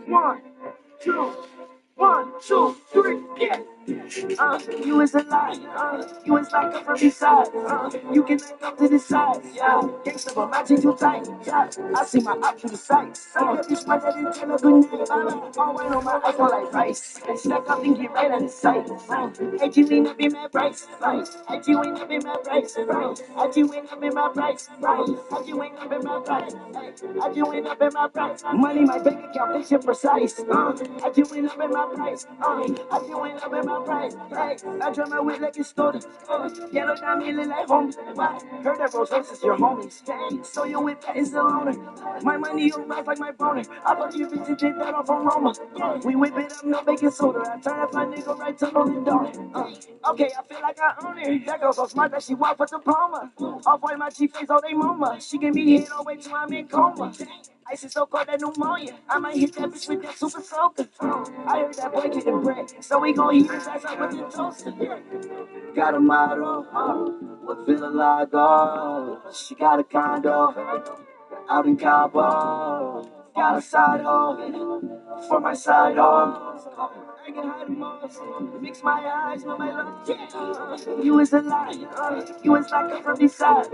One, two, 1, 2, 3, yeah. You is a lie, you is like a from beside, you can come to the side, yeah. Gangsta, but my jeans too tight, yeah. I see my op to the sights, bitch, my daddy tell a good night, all right on my iPhone like rice, stack up and get right out of sight, hey, you ain't up in my price, hey, you ain't up in my price, hey, you ain't up in my price, hey, you ain't up in my price, hey, you ain't up in my price, money, my bank account, this shit precise, hey, you ain't up in my price, you ain't up in my price. Hey, I drive my whip like it's stolen. Yellow diamond look like home. Heard that Rolls Royce is your homies. Hey, so your whip is the loaner. My money on rise like my boner. I thought you bitches did that off aroma. We whip it up, no baking soda. I turn up my nigga right to the door. Okay, I feel like I own it. That girl so smart that she walk with diploma. Off white my chief face all day mama. She can be hit all the way till I'm in coma. Ice is so cold that pneumonia. I might hit that bitch with that super soaker. I heard that boy getting bread, so we gon' heat his ass up with the toaster. Got a model, what feeling like she got a condo out in Cabo. Got a side hoe for my side hoe. I can hide the most, mix my eyes with my love. You is a lie, you is like a from the side.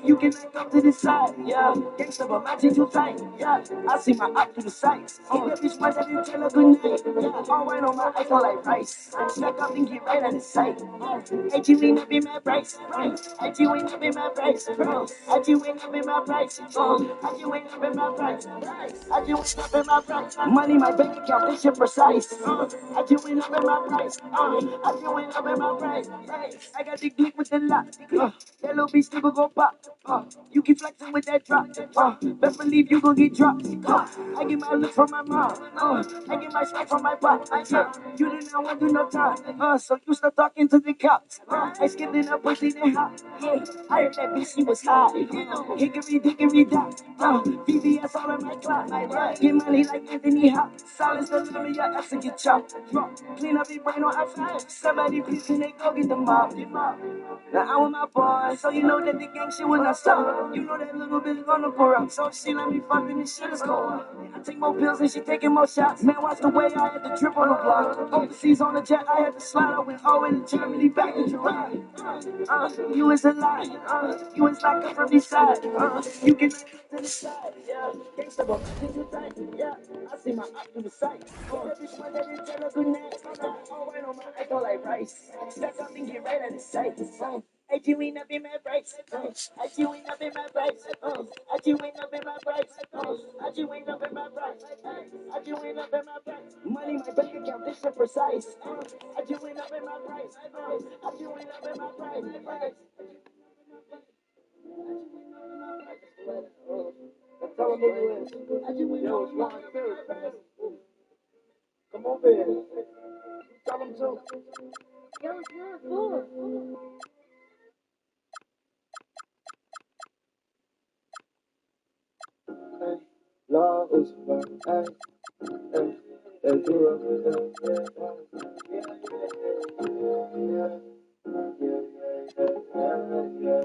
You can come to the side, yeah. Gangsta, but my jeans too tight, yeah. I see my op to the sights. That bitch my daddy tell a good night, yeah. All right on my iPhone like rice. Stack up and get right out of sight. Hey, you ain't up in my price, hey, you ain't up in my price, hey, you ain't up in my price, hey, you ain't up in my price, hey, you ain't up in my price. Money, my bank account, this shit precise. I do it up in my price. I do it up in my price. I got the click with the lock. That little bitch still go pop. You keep flexing with that drop. Best believe you gon' get dropped. I get my look from my mom. I get my snack from my pop. You did not want to do no time. So you start talking to the cops. I skipped it up, pussy then hop. I heard that bitch, she was hot. Hickory dickory dock. VVS all in my clock. Get money like Anthony Hop. Silence the limit, your ass and get chopped. Clean up your brain on outside. Somebody please and they go get the mob. Now I'm with my boy, so you know that the gang shit will not stop. You know that little bitch gonna pour up, so she let me fuck and this shit is cold. I take more pills and she taking more shots. Man, watch the way I had to trip on the block. Overseas on the jet, I had to slide. I went all in Germany, back in July. You is a lie, you is like a from the side. You can to the side, yeah. Gangsta, but my things are tight, yeah. I see my op to the side. That bitch my daddy tell her good night. All right on my iPhone like rice. Stack up and get right out of sight. I do ain't up in my price. I do ain't up in my price. I do ain't up in my price. I do ain't up in my price. I do ain't up in my price. Money, my bank account, this shit precise. I do ain't up in my price. I do ain't up in my price. Tell them who you is. Yo, it's Ron Spirit. Come over here. Tell them too. Yo, it's not cool. Love is fun.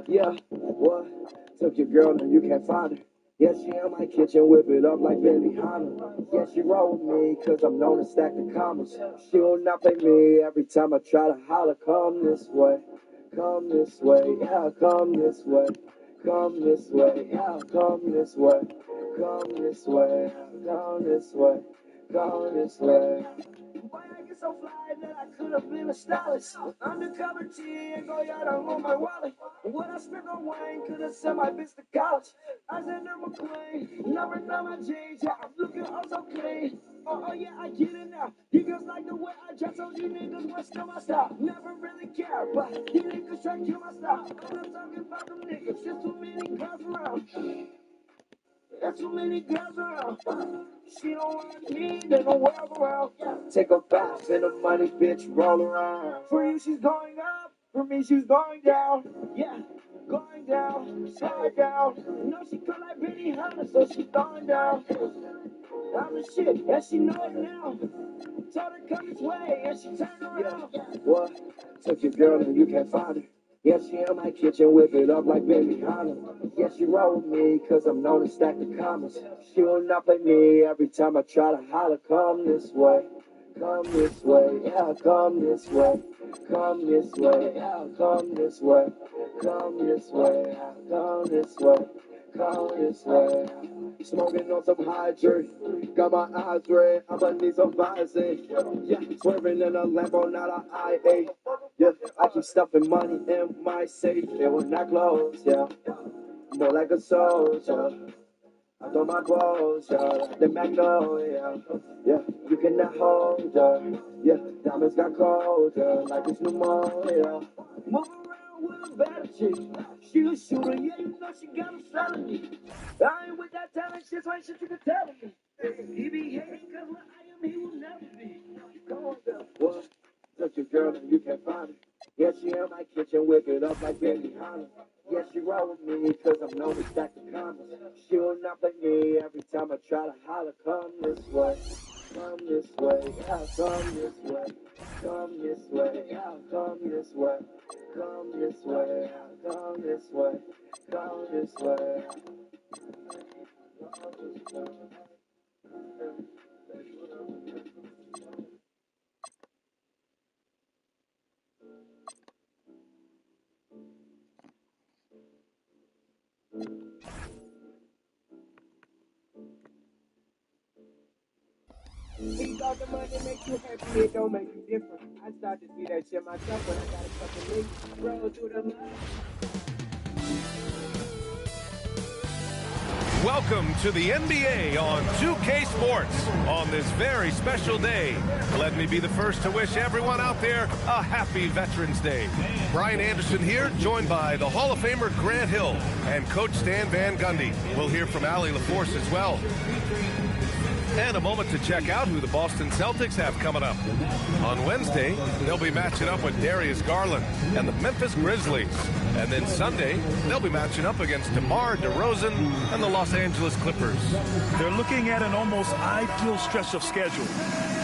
Yeah, what? Took your girl and you can't find her. Yeah, she in my kitchen, whip it up like Benny Hanna. Yeah, she roll with me, cause I'm known to stack the commas. She will not pay me every time I try to holler. Come this way, yeah, come this way. Come this way, yeah, come this way. Come this way, come this way, come this way. Why I get so fly that I could have been a stylist? Undercover T and go yard on my wallet. What I spent on wine could have sent my bitch to college. I said I'm a queen, number 9 my jeans, yeah, I'm looking also clean. Oh yeah, I get it now. You girls like the way I dress, so you niggas want to my style. Never really care, but you niggas try to kill my style. I'm not talking about them niggas, there's too many girls around. There's too many girls around. She don't want me, they gon' work around. Take a bath in the money, bitch, roll around. For you, she's going up. For me, she's going down. Yeah, going down, slide down. You know she cut like Benny Hanna, so she's going down. I'm the shit, yeah, she know it now. Told her come this way, and she turned around. What? Took your girl and you can't find her. Yeah, she in my kitchen, whip it up like baby Honda. Yeah, she roll with me, cause I'm known to stack the commas. She will not play me every time I try to holler. Come this way, yeah, come this way. Come this way, yeah, come this way. Come this way, yeah, come this way. Come this way. Smoking on some hydrate. Got my eyes red, I'ma need some Visine. Yeah, swerving in a Lambo, not a I8. Yeah, I keep stuffing money in my safe. It will not close, yeah. More like a soldier. I throw my clothes, yeah, like the Magnolia. Yeah, you cannot hold her. Yeah, diamonds got colder, like it's pneumonia. Move around with a better chick. She a shooter, yeah, you know she got him selling me. I ain't with that talent shit, so ain't shit you can tell me. He be hating cause what I am, he will never be. Come on, girl. What? Took your girl and you can't find her. Yeah, she in my kitchen, whip it up like baby Honda. Yeah, she roll with me, cause I'm known to stack the commas. She will not play me every time I try to holler. Come this way, yeah, come this way. Come this way, yeah, come this way. Come this way, yeah, come this way. Come this way. If you thought the money make you happy, it don't make you different. I started to see that shit myself when I got a couple niggas. Roll through the mud. Welcome to the NBA on 2K Sports on this very special day. Let me be the first to wish everyone out there a happy Veterans Day. Brian Anderson here, joined by the Hall of Famer Grant Hill and Coach Stan Van Gundy. We'll hear from Allie LaForce as well. And a moment to check out who the Boston Celtics have coming up. On Wednesday, they'll be matching up with Darius Garland and the Memphis Grizzlies. And then Sunday, they'll be matching up against DeMar DeRozan and the Los Angeles Clippers. They're looking at an almost ideal stretch of schedule.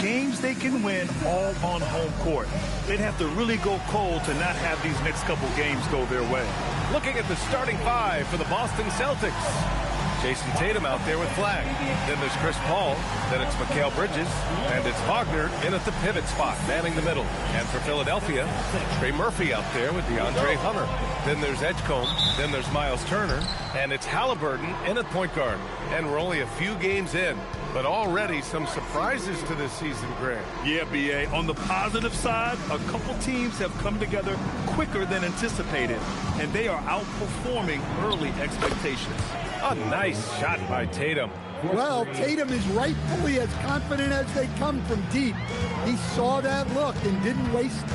Games they can win all on home court. They'd have to really go cold to not have these next couple games go their way. Looking at the starting five for the Boston Celtics. Jason Tatum out there with flag. Then there's Chris Paul. Then it's Mikal Bridges. And it's Wagner in at the pivot spot, manning the middle. And for Philadelphia, Trey Murphy out there with DeAndre Hunter. Then there's Edgecombe. Then there's Miles Turner. And it's Halliburton in at point guard. And we're only a few games in, but already some surprises to this season, Grant. Yeah, B.A. On the positive side, a couple teams have come together quicker than anticipated, and they are outperforming early expectations. A nice shot by Tatum. Well, Tatum is rightfully as confident as they come from deep. He saw that look and didn't waste it.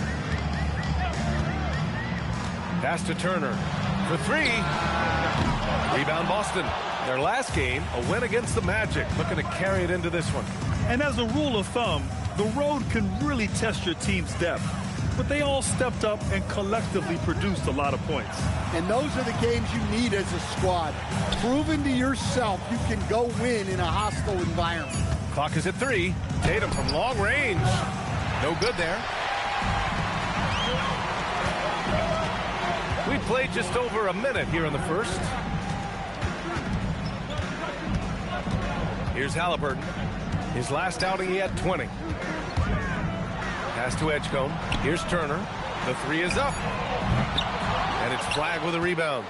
Pass to Turner for three. Rebound Boston. Their last game, a win against the Magic. Looking to carry it into this one. And as a rule of thumb, the road can really test your team's depth. But they all stepped up and collectively produced a lot of points. And those are the games you need as a squad. Proving to yourself you can go win in a hostile environment. Clock is at 3. Tatum from long range. No good there. We played just over a minute here in the first. Here's Halliburton. His last outing, he had 20. Pass to Edgecombe. Here's Turner. The three is up. And it's Flag with a rebound.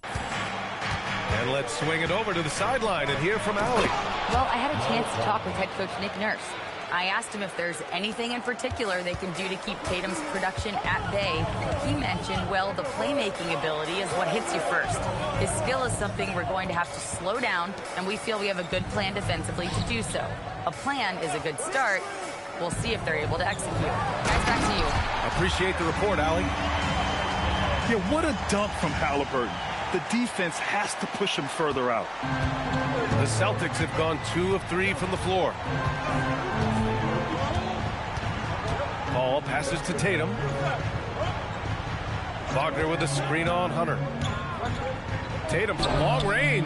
And let's swing it over to the sideline and hear from Allie. Well, I had a chance to talk with head coach Nick Nurse. I asked him if there's anything in particular they can do to keep Tatum's production at bay. He mentioned, well, the playmaking ability is what hits you first. His skill is something we're going to have to slow down, and we feel we have a good plan defensively to do so. A plan is a good start. We'll see if they're able to execute. Guys, back to you. Appreciate the report, Allie. Yeah, what a dunk from Halliburton. The defense has to push him further out. The Celtics have gone 2 of 3 from the floor. Paul passes to Tatum. Wagner with a screen on Hunter. Tatum from long range.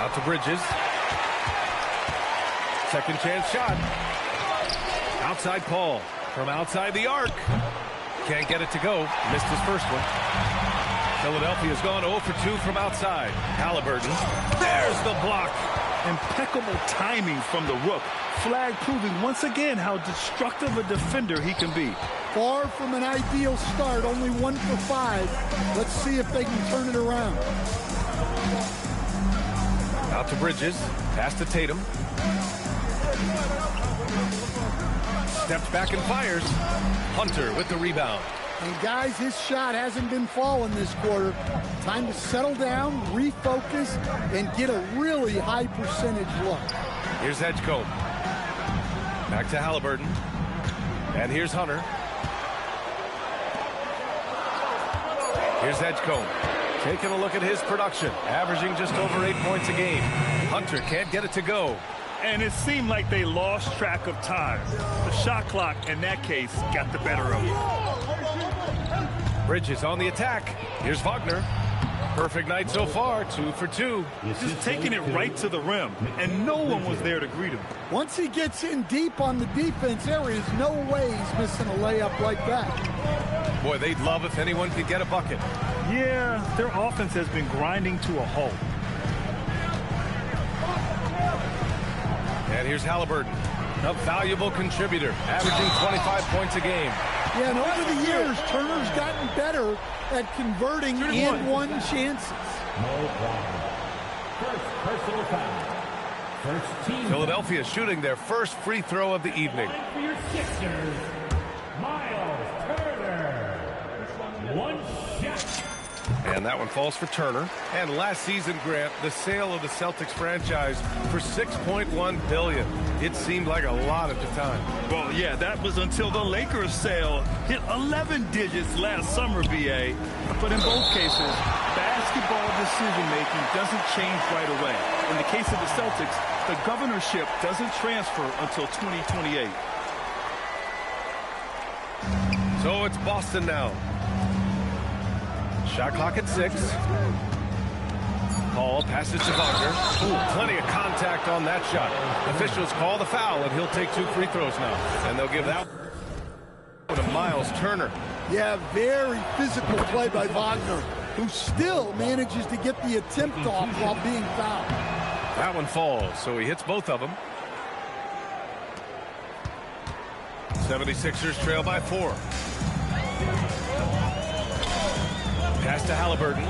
Out to Bridges. Second chance shot. Outside Paul from outside the arc. Can't get it to go. Missed his first one. Philadelphia's gone 0 for 2 from outside. Halliburton. There's the block. Impeccable timing from the Rook. Flag proving once again how destructive a defender he can be. Far from an ideal start, only 1 for 5. Let's see if they can turn it around. Out to Bridges. Pass to Tatum. Steps back and fires. Hunter with the rebound. And guys, his shot hasn't been falling this quarter. Time to settle down, refocus, and get a really high percentage look. Here's Edgecombe. Back to Halliburton. And here's Hunter. Here's Edgecombe. Taking a look at his production. Averaging just over 8 points a game. Hunter can't get it to go. And it seemed like they lost track of time. The shot clock, in that case, got the better of them. Bridges on the attack. Here's Wagner. Perfect night so far, 2 for 2. Just taking it right to the rim, and no one was there to greet him. Once he gets in deep on the defense, there is no way he's missing a layup like that. Boy, they'd love if anyone could get a bucket. Yeah, their offense has been grinding to a halt. And here's Halliburton, a valuable contributor, averaging 25 points a game. Yeah, and over the years, Turner's gotten better at converting and-one chances. Philadelphia shooting their first free throw of the evening. And that one falls for Turner. And last season, Grant, the sale of the Celtics franchise for $6.1 billion. It seemed like a lot at the time. Well, yeah, that was until the Lakers sale hit 11 digits last summer, BA. But in both cases, basketball decision-making doesn't change right away. In the case of the Celtics, the governorship doesn't transfer until 2028. So it's Boston now. Shot clock at 6. Paul passes to Wagner. Ooh, plenty of contact on that shot. Officials call the foul, and he'll take 2 free throws now. And they'll give that to Miles Turner. Yeah, very physical play by Wagner, who still manages to get the attempt off while being fouled. That one falls, so he hits both of them. 76ers trail by 4. Pass to Halliburton.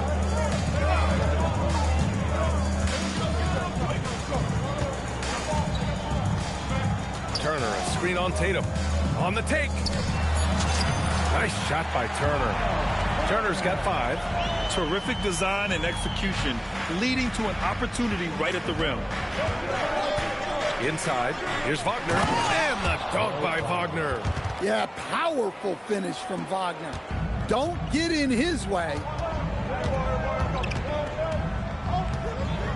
Turner, a screen on Tatum. On the take. Nice shot by Turner. Turner's got 5. Terrific design and execution, leading to an opportunity right at the rim. Inside, here's Wagner. And the dunk by Wagner. Yeah, powerful finish from Wagner. Don't get in his way.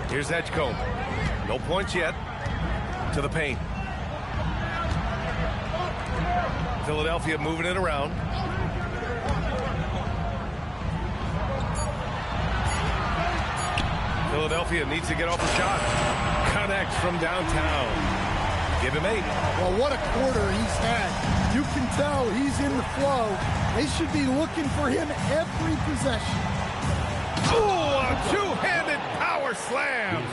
Here's Edgecombe. No points yet. To the paint. Philadelphia moving it around. Philadelphia needs to get off a shot. Connects from downtown. Give him 8. Well, what a quarter he's had. You can tell he's in the flow. They should be looking for him every possession. Oh, a two-handed power slam.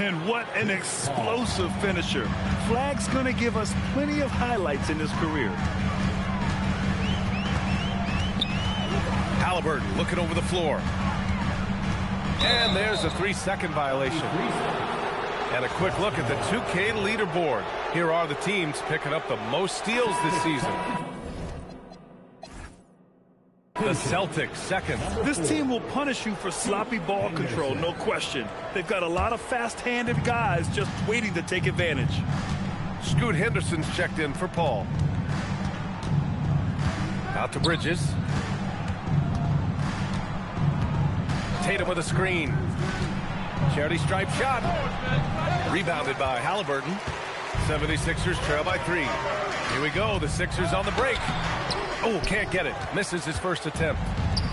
And what an explosive finisher. Flag's going to give us plenty of highlights in his career. Halliburton looking over the floor. And there's a 3-second violation. And a quick look at the 2K leaderboard. Here are the teams picking up the most steals this season. The Celtics second. This team will punish you for sloppy ball control, no question. They've got a lot of fast-handed guys just waiting to take advantage. Scoot Henderson's checked in for Paul. Out to Bridges. Tatum with a screen. Charity stripe shot. Rebounded by Halliburton. 76ers trail by 3. Here we go. The Sixers on the break. Oh, can't get it. Misses his first attempt.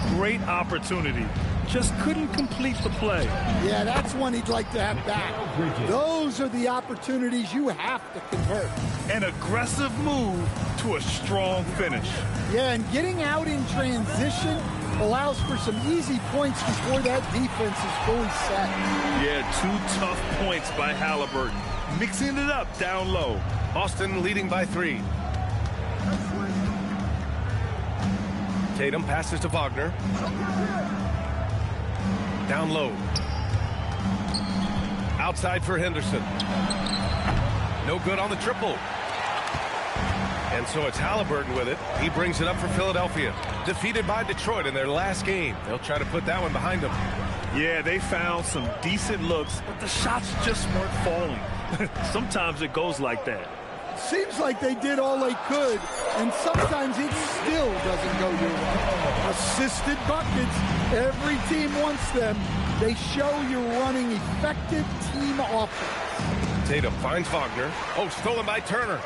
Great opportunity. Just couldn't complete the play. Yeah, that's one he'd like to have back. Those are the opportunities you have to convert. An aggressive move to a strong finish. Yeah, and getting out in transition allows for some easy points before that defense is fully set. Yeah, 2 tough points by Halliburton. Mixing it up down low. Boston leading by 3. Tatum passes to Wagner. Down low. Outside for Henderson. No good on the triple. And so it's Halliburton with it. He brings it up for Philadelphia. Defeated by Detroit in their last game. They'll try to put that one behind them. Yeah, they found some decent looks, but the shots just weren't falling. Sometimes it goes like that. Seems like they did all they could, and sometimes it still doesn't go your way. Assisted buckets, every team wants them. They show you're running effective team offense. Tatum finds Wagner. Oh, stolen by Turner.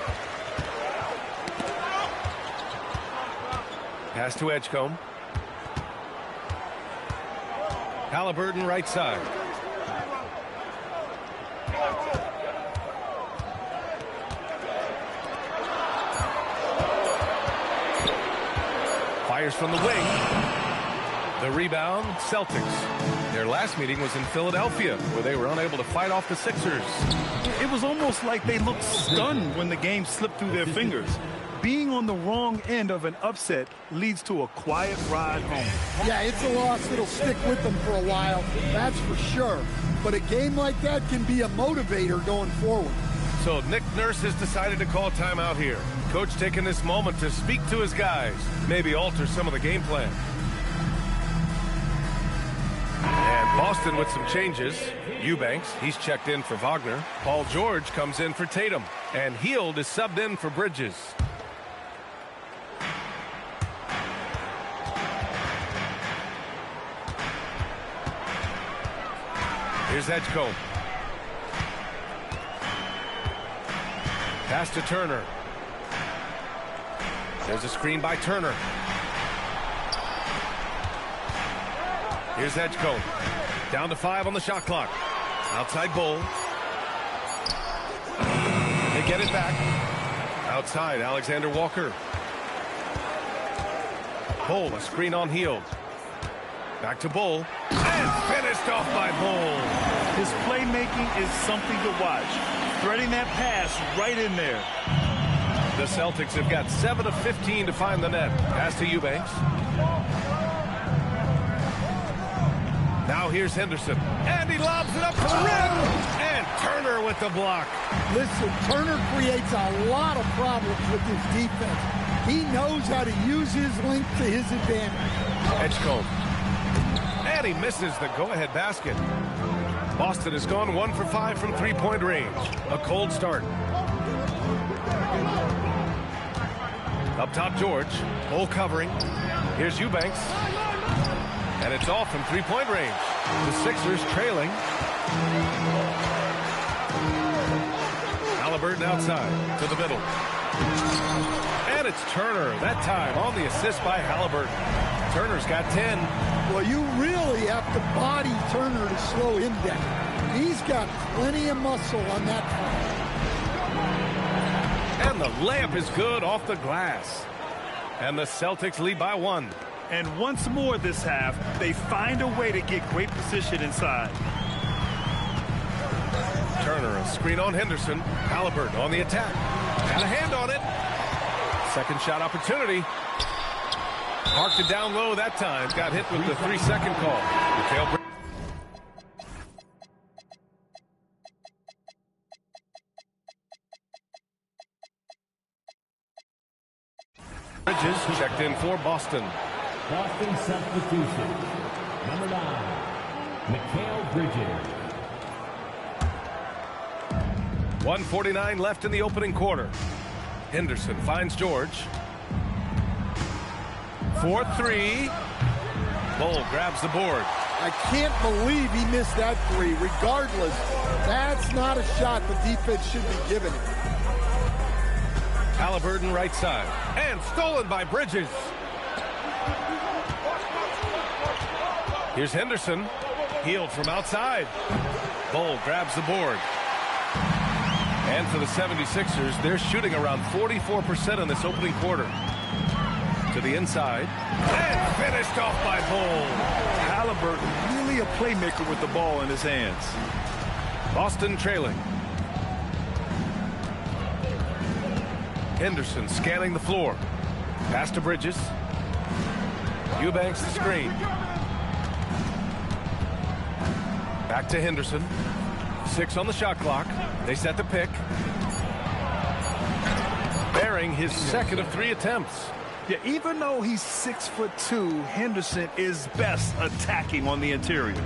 Pass to Edgecombe. Halliburton right side. Fires from the wing. The rebound, Celtics. Their last meeting was in Philadelphia, where they were unable to fight off the Sixers. It was almost like they looked stunned when the game slipped through their fingers. Being on the wrong end of an upset leads to a quiet ride home. Yeah, it's a loss that'll stick with them for a while, that's for sure. But a game like that can be a motivator going forward. So Nick Nurse has decided to call timeout here. Coach taking this moment to speak to his guys, maybe alter some of the game plan. And Boston with some changes. Eubanks, he's checked in for Wagner. Paul George comes in for Tatum. And Hield is subbed in for Bridges. Here's Edgecombe. Pass to Turner. There's a screen by Turner. Here's Edgecombe. Down to 5 on the shot clock. Outside Bull. They get it back. Outside, Alexander Walker. Bull, a screen on Hield. Back to Bull. And finished off by Bull. His playmaking is something to watch. Threading that pass right in there. The Celtics have got 7 of 15 to find the net. Pass to Eubanks. Now here's Henderson. And he lobs it up to the rim. And Turner with the block. Listen, Turner creates a lot of problems with his defense. He knows how to use his length to his advantage. Edgecombe. And he misses the go-ahead basket. Boston has gone 1 for 5 from three-point range. A cold start. Up top, George. Bull covering. Here's Eubanks. And it's off from three-point range. The Sixers trailing. Halliburton outside to the middle. And it's Turner, that time on the assist by Halliburton. Turner's got 10. Well, you really have to body Turner to slow him down. He's got plenty of muscle on that front. And the layup is good off the glass. And the Celtics lead by 1. And once more this half, they find a way to get great position inside. Turner, a screen on Henderson. Halliburton on the attack. Got a hand on it. Second shot opportunity. Parked it down low that time. Got hit with the 3-second call. Bridges checked in for Boston. Boston substitution. Number 9, Mikal Bridges. 1:49 left in the opening quarter. Henderson finds George. 4-3. Bull grabs the board. I can't believe he missed that 3. Regardless, that's not a shot the defense should be giving him. Halliburton right side. And stolen by Bridges. Here's Henderson. Healed from outside. Bull grabs the board. And for the 76ers, they're shooting around 44% in this opening quarter. To the inside. And finished off by Bull. Halliburton, really a playmaker with the ball in his hands. Boston trailing. Henderson scanning the floor. Pass to Bridges. Eubanks the screen. Back to Henderson. 6 on the shot clock. They set the pick. Bearing his second of 3 attempts. Yeah, even though he's 6'2", Henderson is best attacking on the interior.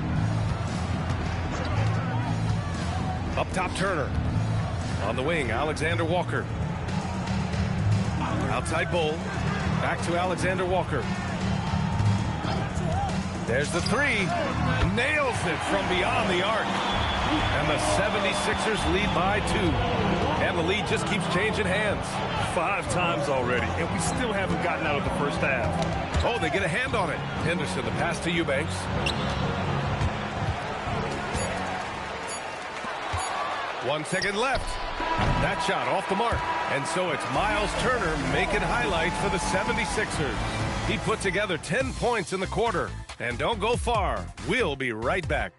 Up top, Turner. On the wing, Alexander Walker. Outside Bull. Back to Alexander Walker. There's the 3. Nails it from beyond the arc. And the 76ers lead by 2. And the lead just keeps changing hands. 5 times already, and we still haven't gotten out of the first half. Oh, they get a hand on it. Henderson, the pass to Eubanks. One second left. That shot off the mark. And so it's Miles Turner making highlights for the 76ers. He put together 10 points in the quarter. And don't go far. We'll be right back.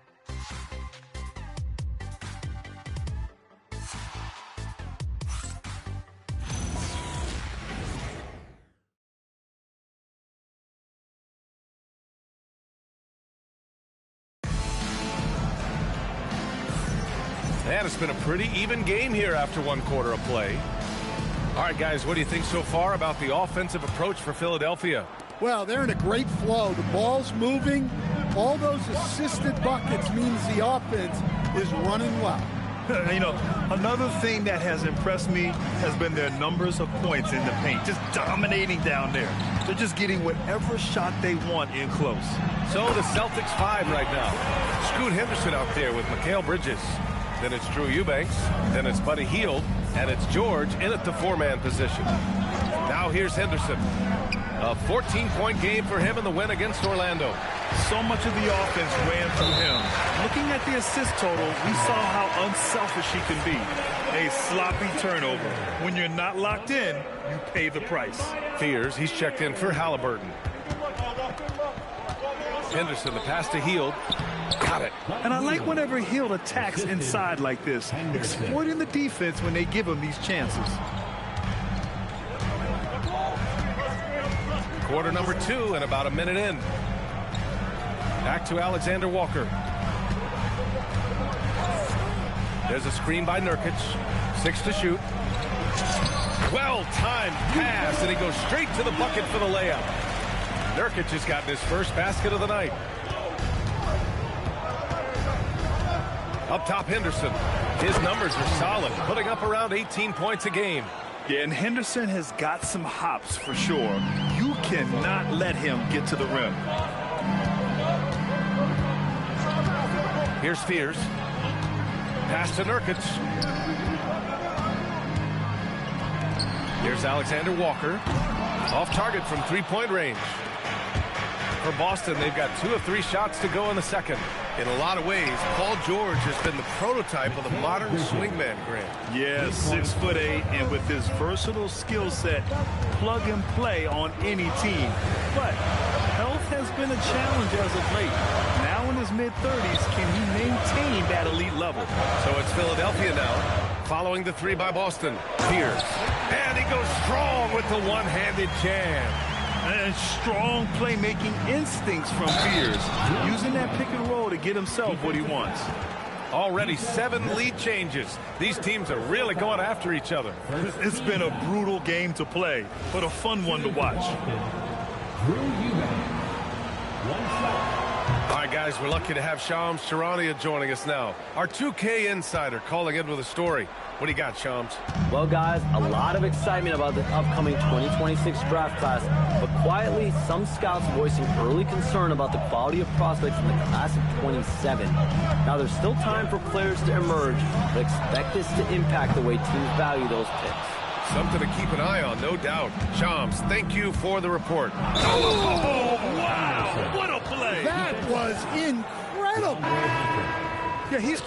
And it's been a pretty even game here after 1 quarter of play. All right, guys, what do you think so far about the offensive approach for Philadelphia? Well, they're in a great flow. The ball's moving. All those assisted buckets means the offense is running well. You know, another thing that has impressed me has been their numbers of points in the paint. Just dominating down there. They're just getting whatever shot they want in close. So the Celtics 5 right now. Scoot Henderson out there with Mikal Bridges. Then it's Drew Eubanks. Then it's Buddy Hield. And it's George in at the 4-man position. Now here's Henderson. A 14-point game for him in the win against Orlando. So much of the offense ran through him. Looking at the assist total, we saw how unselfish he can be. A sloppy turnover. When you're not locked in, you pay the price. Fears, he's checked in for Halliburton. Henderson, the pass to Hield. Got it. And I like whenever Hield attacks inside like this, exploiting the defense when they give him these chances. Quarter number 2 and about a minute in. Back to Alexander Walker. There's a screen by Nurkic. 6 to shoot. Well-timed pass, and he goes straight to the bucket for the layup. Nurkic has gotten his first basket of the night. Up top, Henderson. His numbers are solid, putting up around 18 points a game. Yeah, and Henderson has got some hops for sure. You cannot let him get to the rim. Here's Fears. Pass to Nurkic. Here's Alexander Walker. Off target from 3-point range. For Boston, they've got 2 of 3 shots to go in the second. In a lot of ways, Paul George has been the prototype of the modern swingman, Grant. Yeah, 6'8", and with his versatile skill set, plug and play on any team. But health has been a challenge as of late. Now in his mid-30s, can he maintain that elite level? So it's Philadelphia now, following the 3 by Boston. Fears. And he goes strong with the one-handed jam. And strong playmaking instincts from Fears, using that pick and roll to get himself what he wants. Already 7 lead changes. These teams are really going after each other. It's been a brutal game to play, but a fun one to watch. All right, guys, we're lucky to have Shams Charania joining us now. Our 2K insider calling in with a story. What do you got, Shams? Well, guys, a lot of excitement about the upcoming 2026 draft class, but quietly, some scouts voicing early concern about the quality of prospects in the class of 27. Now, there's still time for players to emerge, but expect this to impact the way teams value those picks. Something to keep an eye on, no doubt. Shams, thank you for the report. Oh, wow. What a play. That was incredible. Yeah, he's...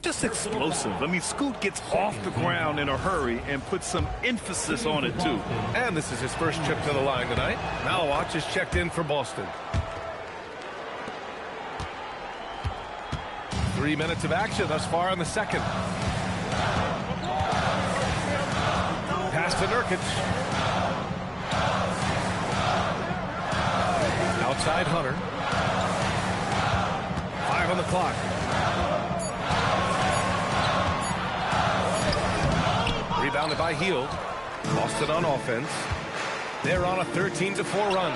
just explosive. I mean, Scoot gets off the ground in a hurry and puts some emphasis on it, too. And this is his first trip to the line tonight. Malawach is checked in for Boston. 3 minutes of action thus far in the second. Pass to Nurkic. Outside Hunter. 5 on the clock. Rebounded by Hield. Boston on offense. They're on a 13-4 run.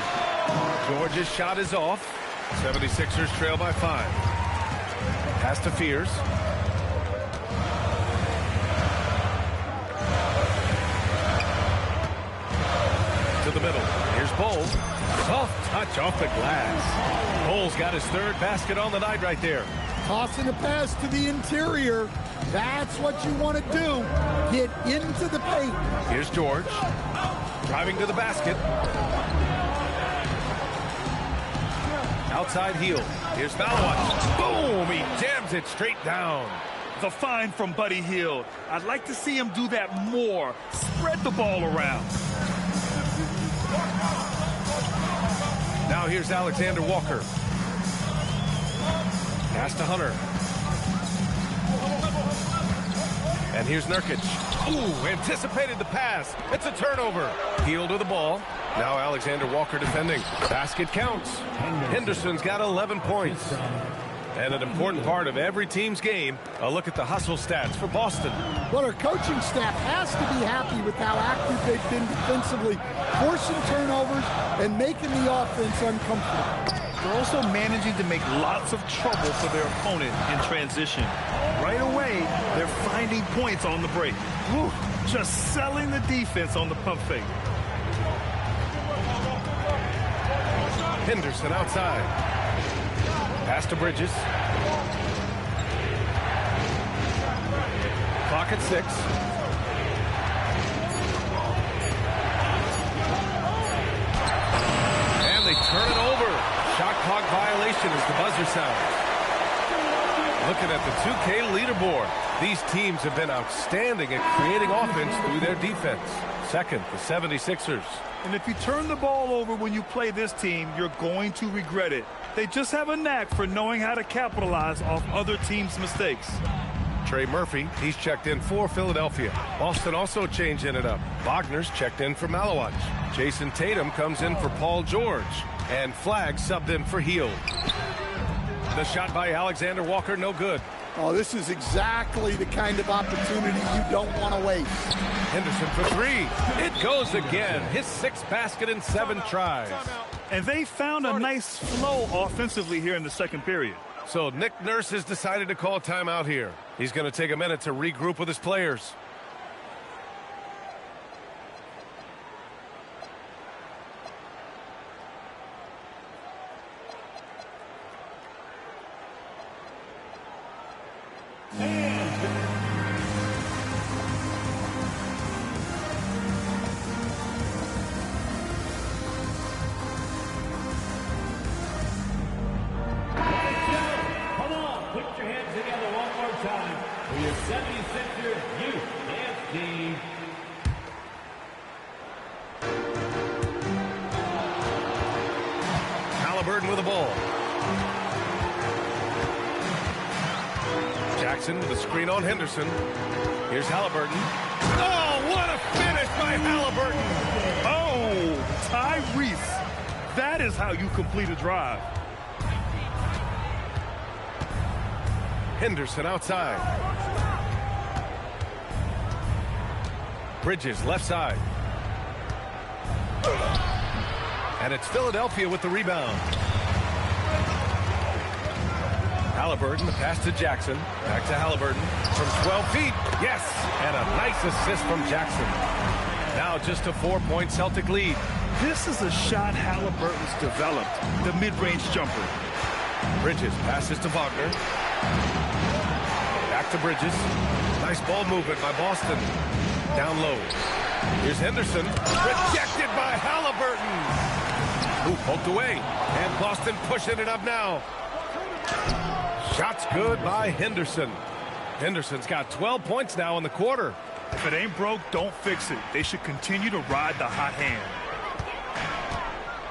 George's shot is off. 76ers trail by 5. Pass to Fears. To the middle. Here's Bol. Soft touch off the glass. Bol's got his third basket on the night right there. Tossing a pass to the interior. That's what you want to do. Get into the paint. Here's George. Driving to the basket. Outside Hield. Here's Malawach. Boom! He jams it straight down. The find from Buddy Hield. I'd like to see him do that more. Spread the ball around. Now here's Alexander Walker. Pass to Hunter. And here's Nurkic. Ooh, anticipated the pass. It's a turnover. Hield with the ball. Now Alexander Walker defending. Basket counts. Henderson's got 11 points. And an important part of every team's game, a look at the hustle stats for Boston. Well, our coaching staff has to be happy with how active they've been defensively, forcing turnovers and making the offense uncomfortable. They're also managing to make lots of trouble for their opponent in transition. Right away, they're finding points on the break. Whew, just selling the defense on the pump fake. Henderson outside. Pass to Bridges. Clock at 6. And they turn it over. Shot clock violation as the buzzer sounds. Looking at the 2K leaderboard, these teams have been outstanding at creating offense through their defense. Second, the 76ers. And if you turn the ball over when you play this team, you're going to regret it. They just have a knack for knowing how to capitalize off other teams' mistakes. Trey Murphy, he's checked in for Philadelphia. Boston also changing it up. Wagner's checked in for Malawach. Jason Tatum comes in for Paul George. And Flagg subbed in for Hield. The shot by Alexander Walker, no good. Oh, this is exactly the kind of opportunity you don't want to waste. Henderson for 3. It goes again. His 6th basket in 7 tries. And they found a nice flow offensively here in the second period. So Nick Nurse has decided to call timeout here. He's going to take a minute to regroup with his players. With the ball. Jackson with a screen on Henderson. Here's Halliburton. Oh, what a finish by Halliburton. Oh, Tyrese. That is how you complete a drive. Henderson outside. Bridges left side. And it's Philadelphia with the rebound. Halliburton, the pass to Jackson. Back to Halliburton from 12 feet. Yes, and a nice assist from Jackson. Now just a 4-point Celtic lead. This is a shot Halliburton's developed, the mid-range jumper. Bridges passes to Wagner. Back to Bridges. Nice ball movement by Boston. Down low. Here's Henderson. Rejected by Halliburton. Ooh, poked away. And Boston pushing it up now. Shot's good by Henderson. Henderson's got 12 points now in the quarter. If it ain't broke, don't fix it. They should continue to ride the hot hand.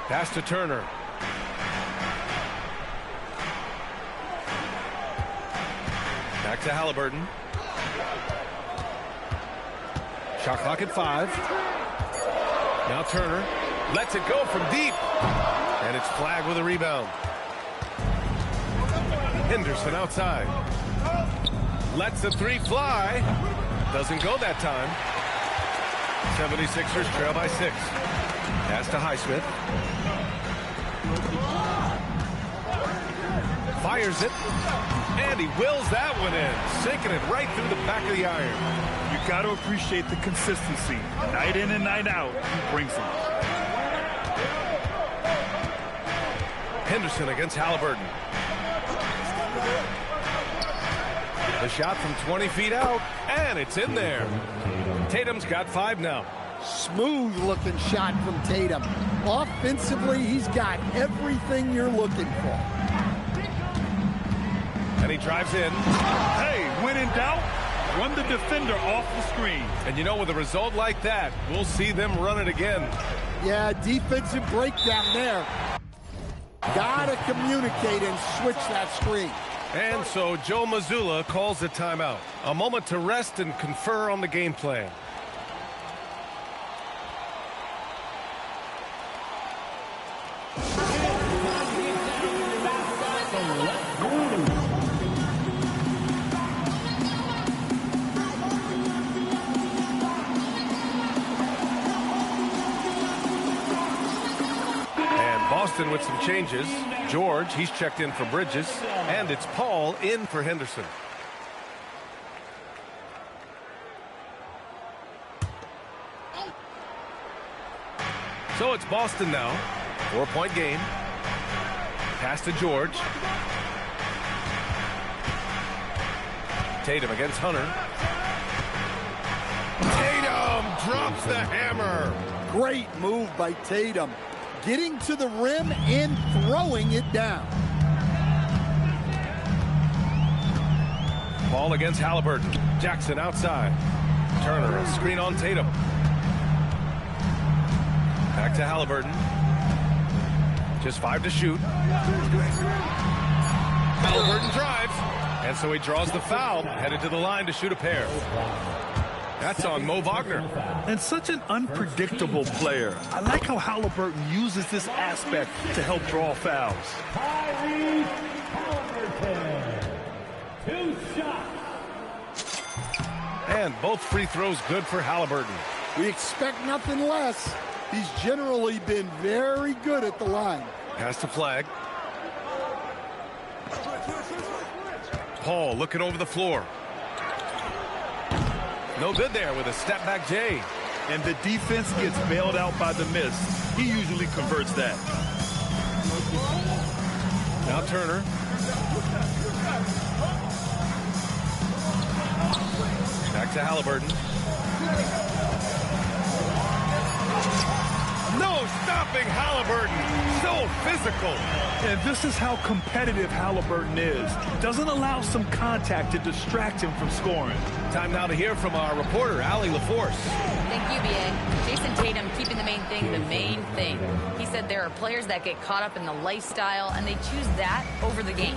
Pass to Turner. Back to Halliburton. Shot clock at 5. Now Turner lets it go from deep. And it's flagged with a rebound. Henderson outside. Lets the 3 fly. Doesn't go that time. 76ers trail by 6. Pass to Highsmith. Fires it. And he wills that one in. Sinking it right through the back of the iron. You got to appreciate the consistency. Night in and night out, he brings it. Henderson against Halliburton. The shot from 20 feet out, and it's in there. Tatum's got 5 now. Smooth looking shot from Tatum. Offensively, he's got everything you're looking for. And he drives in. Hey, when in doubt, run the defender off the screen. And you know, with a result like that, we'll see them run it again. Yeah, defensive breakdown there. Gotta communicate and switch that screen. And so Joe Mazzulla calls the timeout. A moment to rest and confer on the game plan. Boston with some changes. George, he's checked in for Bridges. And it's Paul in for Henderson. So it's Boston now. 4-point game. Pass to George. Tatum against Hunter. Tatum drops the hammer. Great move by Tatum. Getting to the rim and throwing it down. Ball against Halliburton. Jackson outside. Turner, a screen on Tatum. Back to Halliburton. Just 5 to shoot. Halliburton drives. And so he draws the foul. Headed to the line to shoot a pair. That's on Mo Wagner. And such an unpredictable player. I like how Halliburton uses this aspect to help draw fouls. And both free throws good for Halliburton. We expect nothing less. He's generally been very good at the line. Pass to Flag. Paul looking over the floor. No good there with a step-back J. And the defense gets bailed out by the miss. He usually converts that. Now Turner. Back to Halliburton. No stopping Halliburton. So physical. And this is how competitive Halliburton is. Doesn't allow some contact to distract him from scoring. Time now to hear from our reporter, Allie LaForce. Thank you, B.A. Jason Tatum keeping the main thing. He said there are players that get caught up in the lifestyle, and they choose that over the game.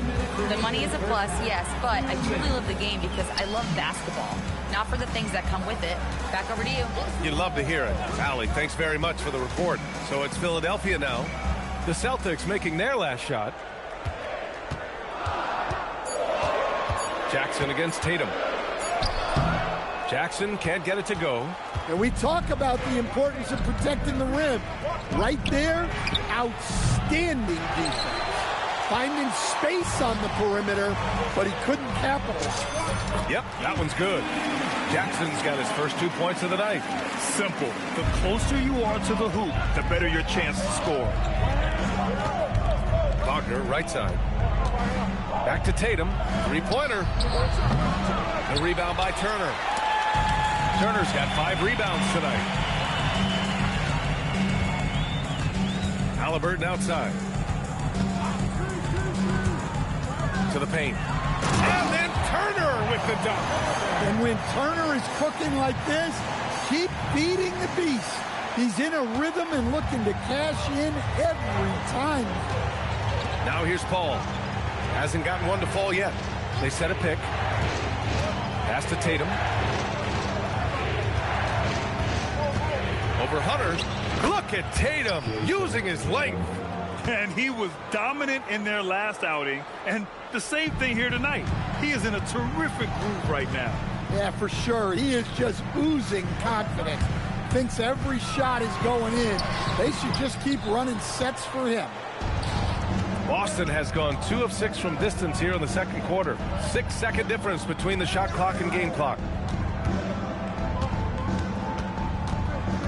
The money is a plus, yes, but I truly love the game because I love basketball, not for the things that come with it. Back over to you. You'd love to hear it. Allie, thanks very much for the report. So it's Philadelphia now. The Celtics making their last shot. Jackson against Tatum. Jackson can't get it to go. And we talk about the importance of protecting the rim. Right there, outstanding defense. Finding space on the perimeter, but he couldn't capitalize. Yep, that one's good. Jackson's got his first 2 points of the night. Simple. The closer you are to the hoop, the better your chance to score. Wagner, right side. Back to Tatum. Three-pointer. The rebound by Turner. Turner's got 5 rebounds tonight. Halliburton outside. To the paint. And then Turner with the dunk. And when Turner is cooking like this, keep feeding the beast. He's in a rhythm and looking to cash in every time. Now here's Paul. Hasn't gotten one to fall yet. They set a pick. Pass to Tatum. Over Hunter. Look at Tatum using his length. And he was dominant in their last outing. And the same thing here tonight. He is in a terrific groove right now. Yeah, for sure. He is just oozing confidence. Thinks every shot is going in. They should just keep running sets for him. Boston has gone 2 of 6 from distance here in the second quarter. 6-second difference between the shot clock and game clock.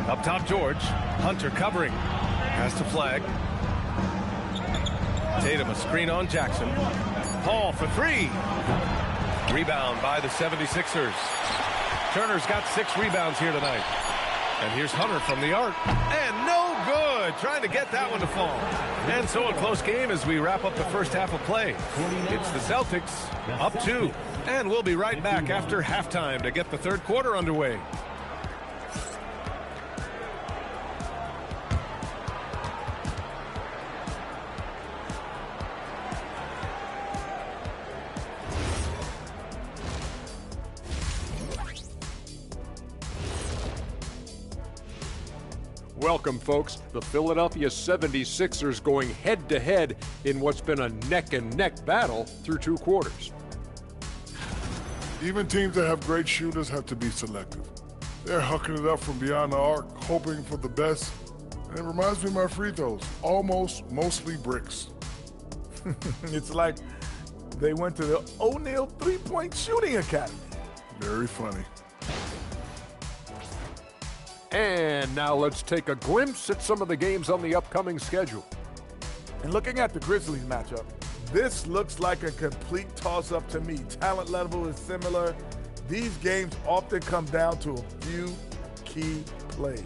Up top, George. Hunter covering. Pass to Flag. Tatum a screen on Jackson. Paul for 3. Rebound by the 76ers. Turner's got 6 rebounds here tonight. And here's Hunter from the arc. And no good. Trying to get that one to fall. And so a close game as we wrap up the first half of play. It's the Celtics up 2. And we'll be right back after halftime to get the third quarter underway. Welcome, folks. The Philadelphia 76ers going head-to-head in what's been a neck-and-neck battle through 2 quarters. Even teams that have great shooters have to be selective. They're hucking it up from beyond the arc, hoping for the best. And it reminds me of my free throws. Almost, mostly bricks. It's like they went to the O'Neal three-point shooting academy. Very funny. And now let's take a glimpse at some of the games on the upcoming schedule. And looking at the Grizzlies matchup, this looks like a complete toss-up to me. Talent level is similar. These games often come down to a few key plays.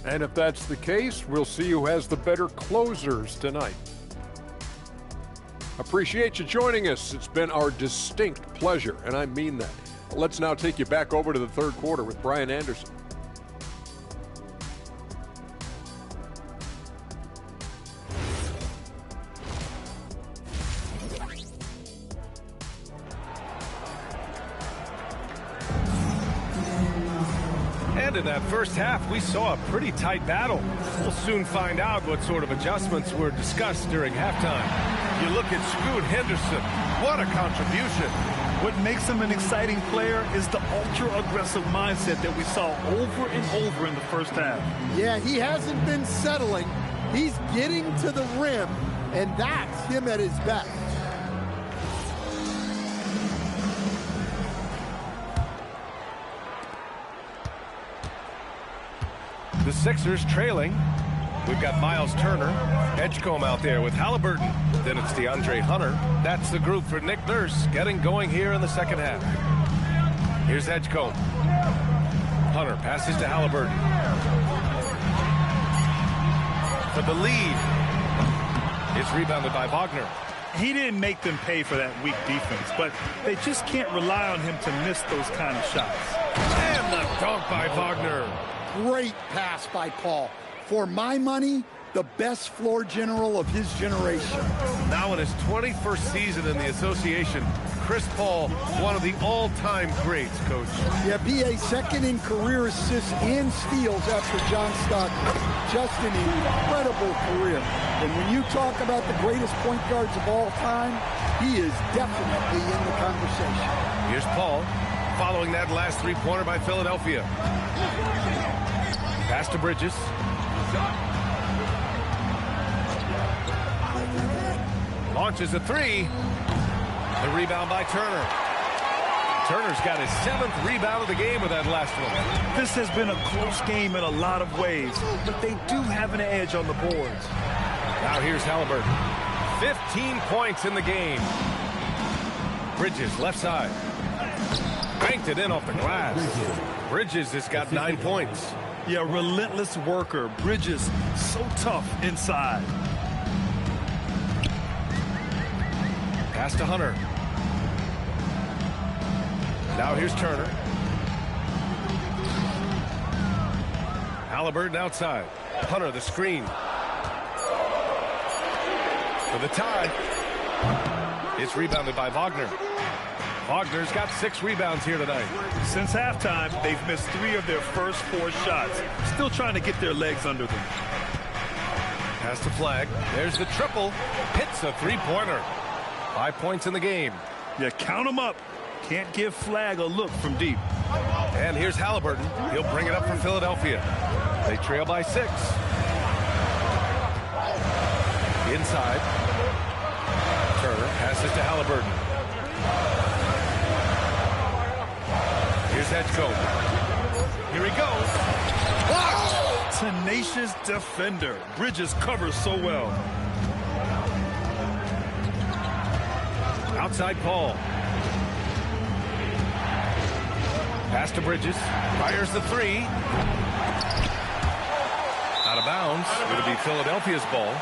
And if that's the case, we'll see who has the better closers tonight. Appreciate you joining us. It's been our distinct pleasure, and I mean that. Let's now take you back over to the third quarter with Brian Anderson. And in that first half, we saw a pretty tight battle. We'll soon find out what sort of adjustments were discussed during halftime. You look at Scoot Henderson. What a contribution. What makes him an exciting player is the ultra-aggressive mindset that we saw over and over in the first half. Yeah, he hasn't been settling. He's getting to the rim, and that's him at his best. The Sixers trailing. We've got Miles Turner, Edgecombe out there with Halliburton. Then it's DeAndre Hunter. That's the group for Nick Nurse getting going here in the second half. Here's Edgecombe. Hunter passes to Halliburton. For the lead. It's rebounded by Wagner. He didn't make them pay for that weak defense, but they just can't rely on him to miss those kind of shots. And the dunk by Wagner. Great pass by Paul. For my money, the best floor general of his generation. Now in his 21st season in the association, Chris Paul, one of the all-time greats, Coach. Yeah, BA second in career assists and steals after John Stockton. Just an incredible career. And when you talk about the greatest point guards of all time, he is definitely in the conversation. Here's Paul, following that last three-pointer by Philadelphia. Pass to Bridges. Launches a three. The rebound by Turner. Turner's got his 7th rebound of the game with that last one. This has been a close game in a lot of ways, but they do have an edge on the boards. Now here's Halliburton. 15 points in the game. Bridges, left side. Banked it in off the glass. Bridges has got 9 points. Yeah, relentless worker. Bridges, so tough inside. Pass to Hunter. Now here's Turner. Halliburton outside. Hunter, the screen. For the tie. It's rebounded by Wagner. Wagner's got 6 rebounds here tonight. Since halftime, they've missed 3 of their first 4 shots. Still trying to get their legs under them. Pass to Flag. There's the triple. Hits a 3-pointer. 5 points in the game. Yeah, count them up. Can't give Flag a look from deep. And here's Halliburton. He'll bring it up for Philadelphia. They trail by 6. Inside. Turner passes to Halliburton. Here's Edgecombe. Here he goes. Blocked! Tenacious defender. Bridges covers so well. Outside Paul. Pass to Bridges. Fires the 3. Out of bounds. It'll be Philadelphia's ball.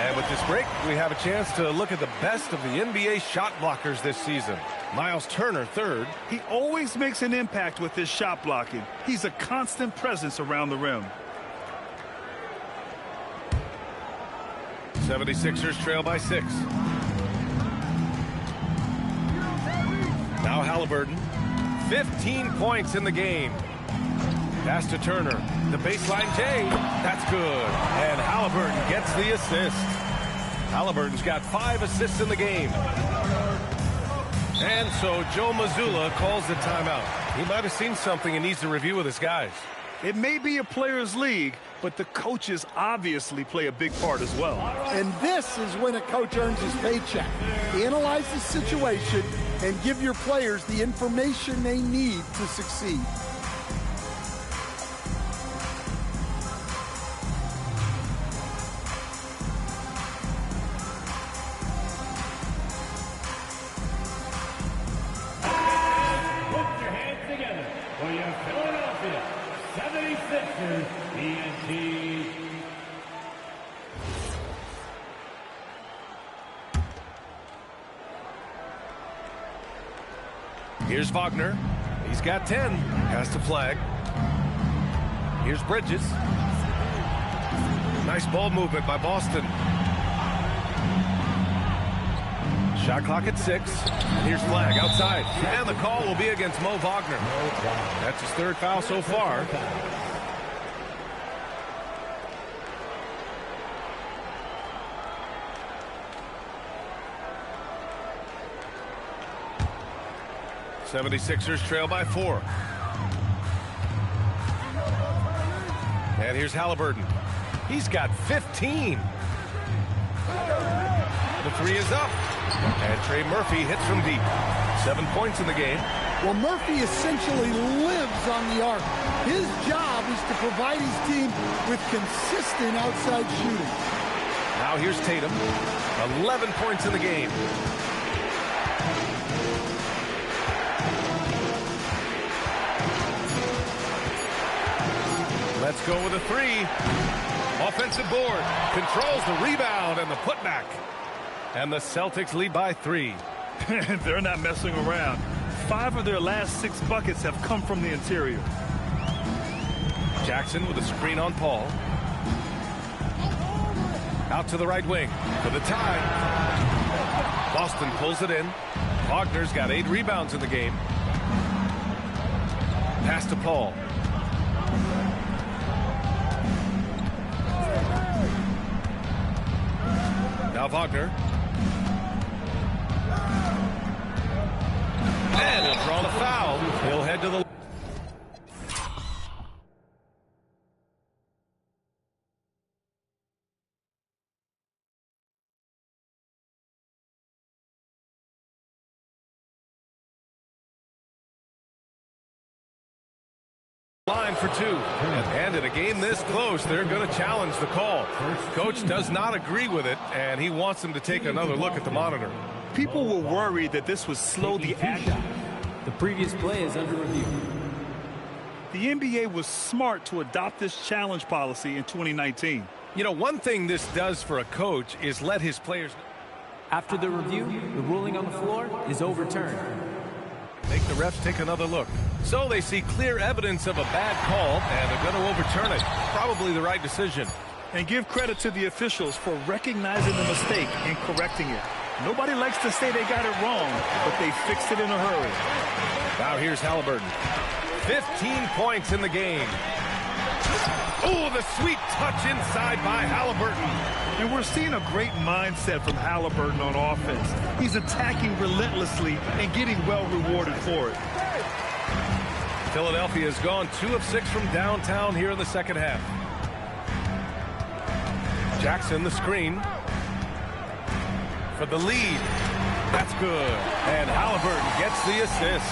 And with this break, we have a chance to look at the best of the NBA shot blockers this season. Miles Turner, 3rd. He always makes an impact with his shot blocking. He's a constant presence around the rim. 76ers trail by 6. Now Halliburton. 15 points in the game. Pass to Turner. The baseline J. That's good. And Halliburton gets the assist. Halliburton's got 5 assists in the game. And so Joe Mazzulla calls the timeout. He might have seen something and needs to review with his guys. It may be a players' league, but the coaches obviously play a big part as well. And this is when a coach earns his paycheck. Analyze the situation and give your players the information they need to succeed. Here's Wagner. He's got 10. Pass to Flag. Here's Bridges. Nice ball movement by Boston. Shot clock at 6. And here's Flag outside. And the call will be against Mo Wagner. That's his 3rd foul so far. '76ers trail by 4. And here's Halliburton. He's got 15. The 3 is up. And Trey Murphy hits from deep. 7 points in the game. Well, Murphy essentially lives on the arc. His job is to provide his team with consistent outside shooting. Now here's Tatum. 11 points in the game. Let's go with a 3. Offensive board. Controls the rebound and the putback. And the Celtics lead by 3. They're not messing around. 5 of their last 6 buckets have come from the interior. Jackson with a screen on Paul. Out to the right wing for the tie. Boston pulls it in. Wagner's got 8 rebounds in the game. Pass to Paul. Now Wagner. And he'll draw the foul. He'll head to the line for 2. And in a game this close, they're going to challenge the call. Coach does not agree with it, and he wants them to take another look at the monitor. People were worried that this would slow the action. The previous play is under review. The NBA was smart to adopt this challenge policy in 2019. You know, one thing this does for a coach is let his players... After the review, the ruling on the floor is overturned. Make the refs take another look. So they see clear evidence of a bad call, and they're going to overturn it. Probably the right decision. And give credit to the officials for recognizing the mistake and correcting it. Nobody likes to say they got it wrong, but they fixed it in a hurry. Now here's Halliburton. 15 points in the game. Oh, the sweet touch inside by Halliburton. And we're seeing a great mindset from Halliburton on offense. He's attacking relentlessly and getting well rewarded for it. Philadelphia has gone 2 of 6 from downtown here in the second half. Jackson, the screen. For the lead. That's good. And Halliburton gets the assist.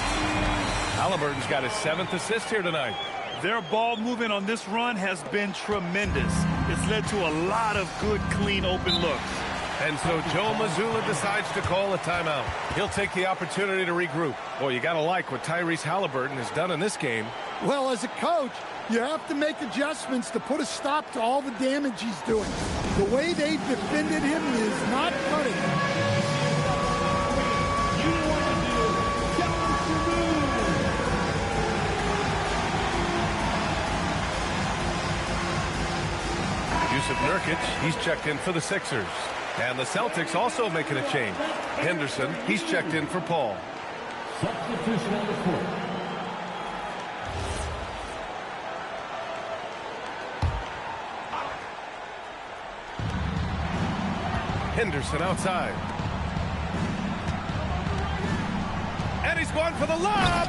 Halliburton's got his 7th assist here tonight. Their ball movement on this run has been tremendous. It's led to a lot of good, clean, open looks. And so Joe Mazzulla decides to call a timeout. He'll take the opportunity to regroup. Boy, you got to like what Tyrese Halliburton has done in this game. Well, as a coach, you have to make adjustments to put a stop to all the damage he's doing. The way they defended him is not cutting. Nurkic, he's checked in for the Sixers. And the Celtics also making a change. Henderson, he's checked in for Paul. Substitution on the court. Henderson outside. And he's going for the lob.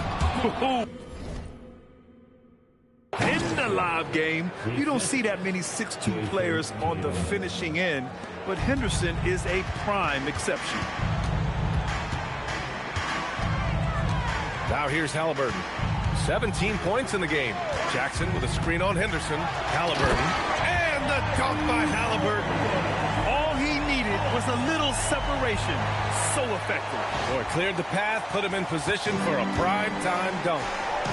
In the live game, you don't see that many 6'2 players on the finishing end, but Henderson is a prime exception. Now here's Halliburton. 17 points in the game. Jackson with a screen on Henderson. Halliburton. And the dunk by Halliburton. All he needed was a little separation. So effective. Boy, cleared the path, put him in position for a prime-time dunk.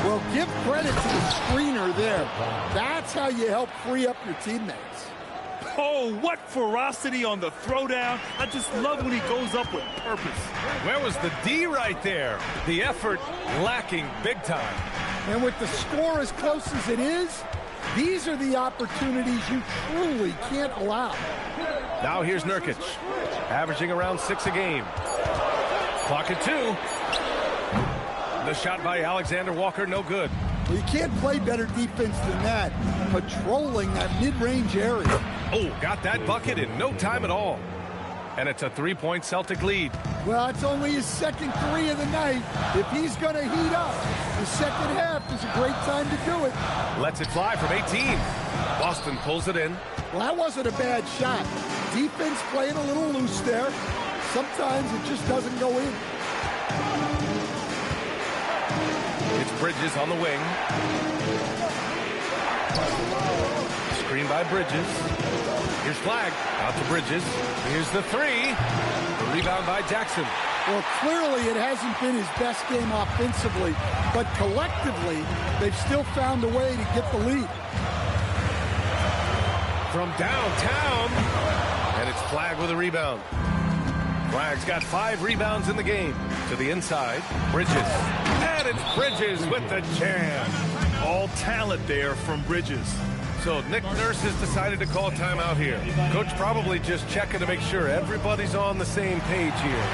Well, give credit to the screener there. That's how you help free up your teammates. Oh, what ferocity on the throwdown. I just love when he goes up with purpose. Where was the D right there? The effort lacking big time. And with the score as close as it is, these are the opportunities you truly can't allow. Now here's Nurkic, averaging around 6 a game. Clock at 2. The shot by Alexander Walker, no good. Well, you can't play better defense than that, patrolling that mid-range area. Oh, got that bucket in no time at all. And it's a 3-point Celtic lead. Well, it's only his second 3 of the night. If he's going to heat up, the second half is a great time to do it. Lets it fly from 18. Boston pulls it in. Well, that wasn't a bad shot. Defense playing a little loose there. Sometimes it just doesn't go in. It's Bridges on the wing. Screen by Bridges. Here's Flag. Out to Bridges. Here's the 3. The rebound by Jackson. Well, clearly it hasn't been his best game offensively, but collectively, they've still found a way to get the lead. From downtown. And it's Flag with a rebound. Flag's got 5 rebounds in the game. To the inside, Bridges. And it's Bridges with the jam. All talent there from Bridges. So Nick Nurse has decided to call timeout here. Coach probably just checking to make sure everybody's on the same page here.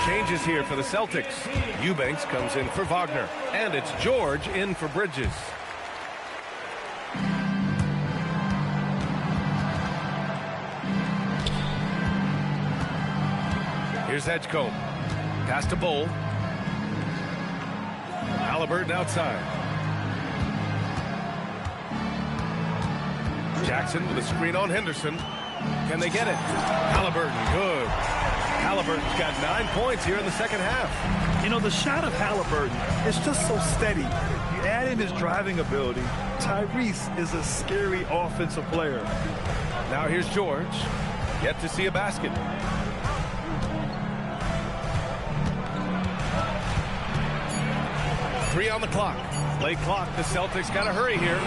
Changes here for the Celtics. Eubanks comes in for Wagner. And it's George in for Bridges. Here's Edgecombe. Pass to Bull. Halliburton outside. Jackson with a screen on Henderson. Can they get it? Halliburton, good. Halliburton's got 9 points here in the second half. You know, the shot of Halliburton is just so steady. You add in his driving ability. Tyrese is a scary offensive player. Now here's George. Yet to see a basket. Three on the clock. Late clock. The Celtics got to hurry here.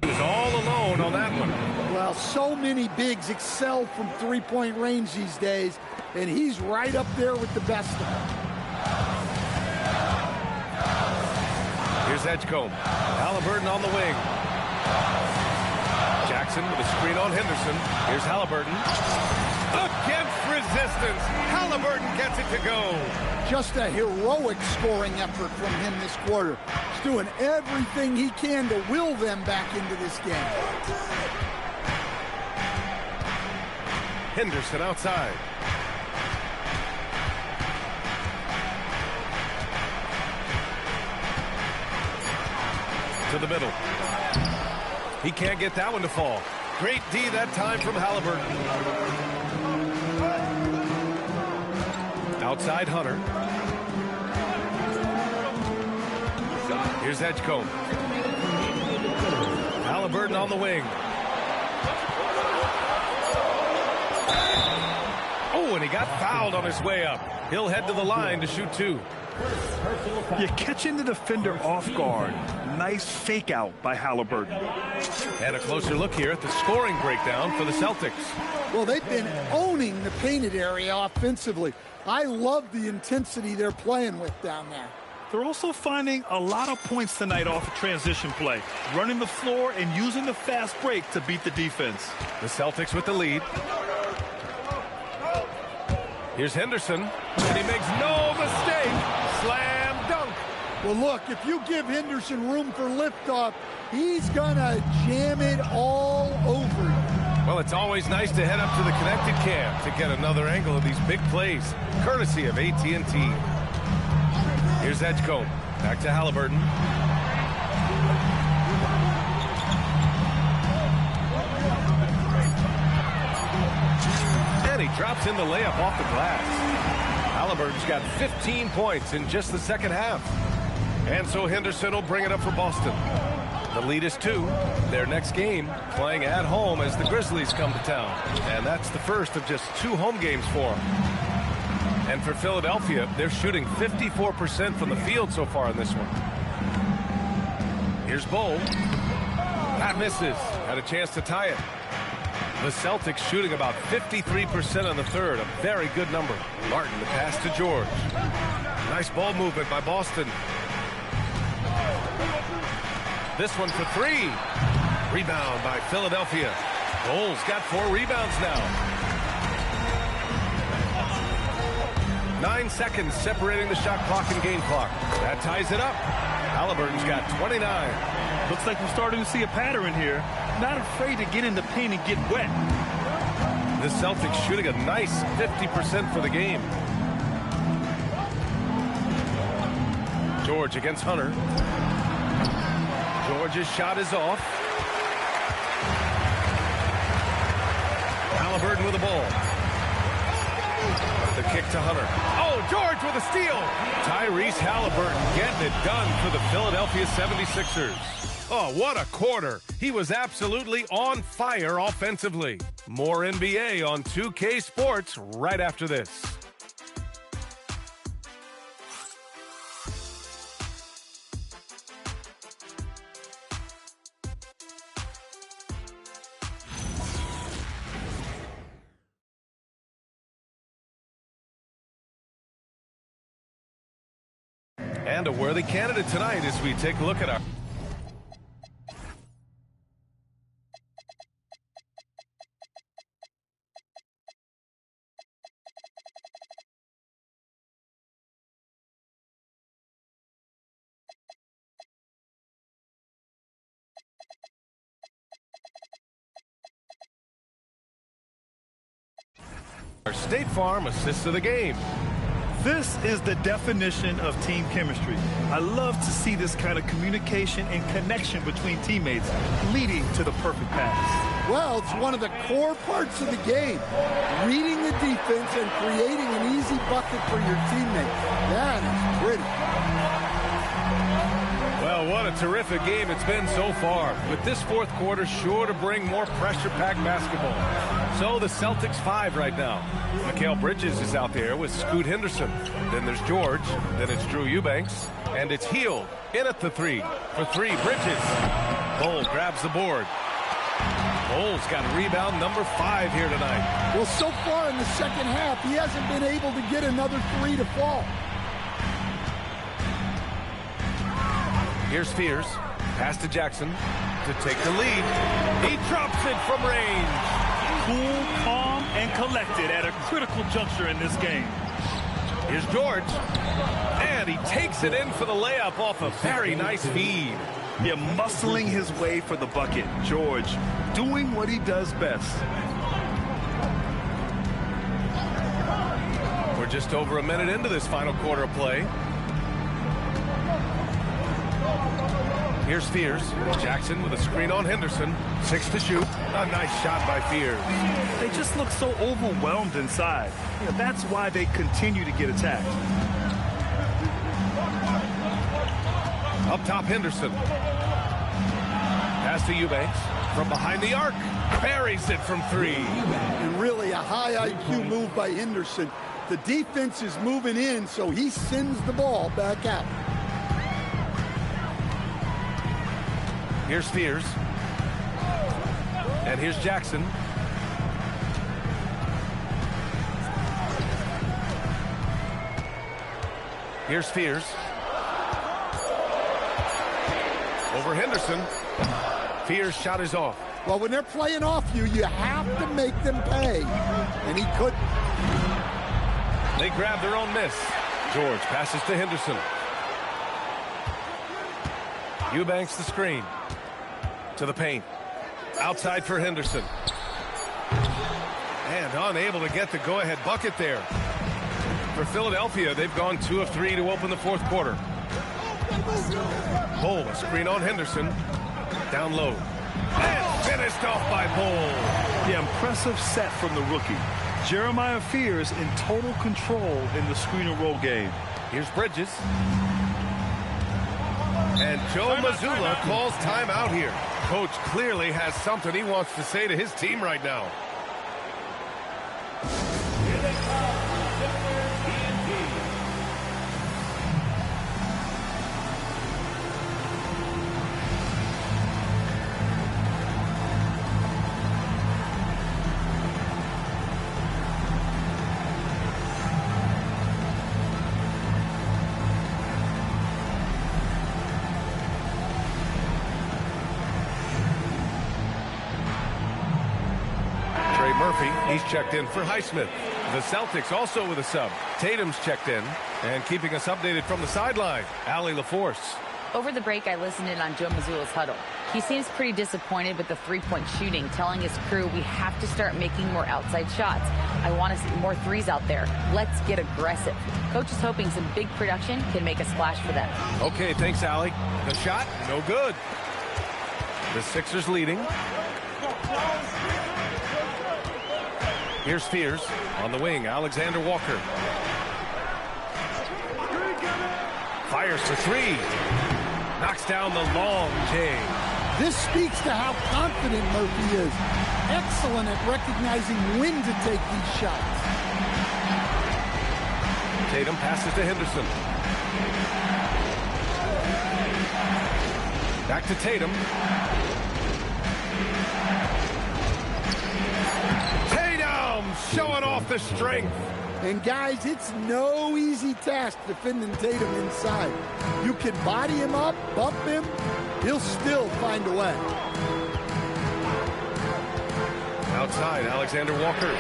He was all alone on that one. Well, so many bigs excel from three-point range these days, and he's right up there with the best of them. Here's Edgecombe. Halliburton on the wing. Jackson with a screen on Henderson. Here's Halliburton. Against resistance. Halliburton gets it to go. Just a heroic scoring effort from him this quarter. He's doing everything he can to will them back into this game. Henderson outside. To the middle. He can't get that one to fall. Great D that time from Halliburton. Outside Hunter. Here's Edgecombe. Halliburton on the wing. Oh, and he got fouled on his way up. He'll head to the line to shoot two. You're catching the defender off guard. Nice fake out by Halliburton. And a closer look here at the scoring breakdown for the Celtics. Well, they've been owning the painted area offensively. I love the intensity they're playing with down there. They're also finding a lot of points tonight off of transition play, running the floor and using the fast break to beat the defense. The Celtics with the lead. Here's Henderson, and he makes no mistake. Slam dunk. Well, look, if you give Henderson room for liftoff, he's gonna jam it all over you. Well, it's always nice to head up to the connected cam to get another angle of these big plays, courtesy of AT&T. Here's Edgecombe. Back to Halliburton. And he drops in the layup off the glass. Halliburton's got 15 points in just the second half. And so Henderson will bring it up for Boston. The lead is 2. Their next game playing at home as the Grizzlies come to town. And that's the first of just 2 home games for them. And for Philadelphia, they're shooting 54% from the field so far in this one. Here's Bull. That misses. Had a chance to tie it. The Celtics shooting about 53% on the third. A very good number. Martin, the pass to George. Nice ball movement by Boston. This one for 3. Rebound by Philadelphia. Bulls got 4 rebounds now. 9 seconds separating the shot clock and game clock. That ties it up. Halliburton's got 29. Looks like we're starting to see a pattern here. Not afraid to get in the paint and get wet. The Celtics shooting a nice 50% for the game. George against Hunter. George's shot is off. Halliburton with the ball. The kick to Hunter. Oh, George with a steal. Tyrese Halliburton getting it done for the Philadelphia 76ers. Oh, what a quarter. He was absolutely on fire offensively. More NBA on 2K Sports right after this. And a worthy candidate tonight as we take a look at our... Our State Farm assist of the game. This is the definition of team chemistry. I love to see this kind of communication and connection between teammates leading to the perfect pass. Well, it's one of the core parts of the game. Reading the defense and creating an easy bucket for your teammate. That is pretty. Well, what a terrific game it's been so far, with this fourth quarter sure to bring more pressure-packed basketball. So the Celtics 5 right now. Mikal Bridges is out there with Scoot Henderson. Then there's George. Then it's Drew Eubanks. And it's Hield in at the 3. For 3, Bridges. Cole grabs the board. Cole's got rebound number 5 here tonight. Well, so far in the second half, he hasn't been able to get another 3 to fall. Here's Fears. Pass to Jackson to take the lead. He drops it from range. Cool, calm, and collected at a critical juncture in this game. Here's George. And he takes it in for the layup off a very nice feed. Yeah, muscling his way for the bucket. George doing what he does best. We're just over a minute into this final quarter of play. Here's Fears. Jackson with a screen on Henderson. 6 to shoot. A nice shot by Fears. They just look so overwhelmed inside. Yeah, that's why they continue to get attacked. Up top, Henderson. Pass to Eubanks. From behind the arc. Buries it from 3. And really a high IQ move by Henderson. The defense is moving in, so he sends the ball back out. Here's Fears. And here's Jackson. Here's Fears. Over Henderson. Fears' shot is off. Well, when they're playing off you, you have to make them pay. And he couldn't. They grab their own miss. George passes to Henderson. Eubanks the screen. To the paint. Outside for Henderson. And unable to get the go-ahead bucket there. For Philadelphia, they've gone 2 of 3 to open the fourth quarter. Bull, a screen on Henderson. Down low. And finished off by Bull. The impressive set from the rookie. Jeremiah Fears in total control in the screen and roll game. Here's Bridges. And Joe Mazzulla calls timeout here. Coach clearly has something he wants to say to his team right now. He's checked in for Highsmith. The Celtics also with a sub. Tatum's checked in. And keeping us updated from the sideline, Allie LaForce. Over the break, I listened in on Joe Mazzulla's huddle. He seems pretty disappointed with the three-point shooting, telling his crew we have to start making more outside shots. I want to see more threes out there. Let's get aggressive. Coach is hoping some big production can make a splash for them. Okay, thanks, Allie. The shot, no good. The Sixers leading. Here's Fears on the wing. Alexander Walker. Fires for 3. Knocks down the long J. This speaks to how confident Murphy is. Excellent at recognizing when to take these shots. Tatum passes to Henderson. Back to Tatum. Showing off the strength. And guys, it's no easy task defending Tatum inside. You can body him up, bump him, he'll still find a way. Outside, Alexander Walker.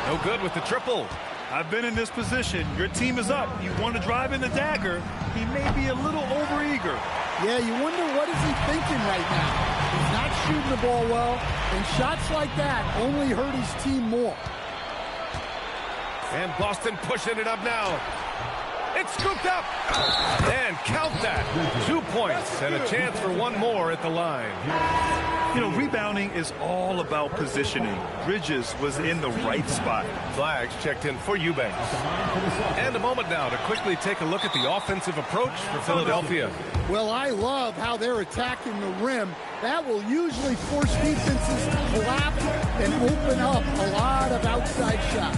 No good with the triple. I've been in this position. Your team is up. You want to drive in the dagger. He may be a little overeager. Yeah, you wonder what is he thinking right now. He's not shooting the ball well, and shots like that only hurt his team more. And Boston pushing it up now. It's scooped up. And count that. 2 points and a chance for one more at the line. You know, rebounding is all about positioning. Bridges was in the right spot. Flags checked in for Eubanks. And a moment now to quickly take a look at the offensive approach for Philadelphia. Well, I love how they're attacking the rim. That will usually force defenses to collapse and open up a lot of outside shots.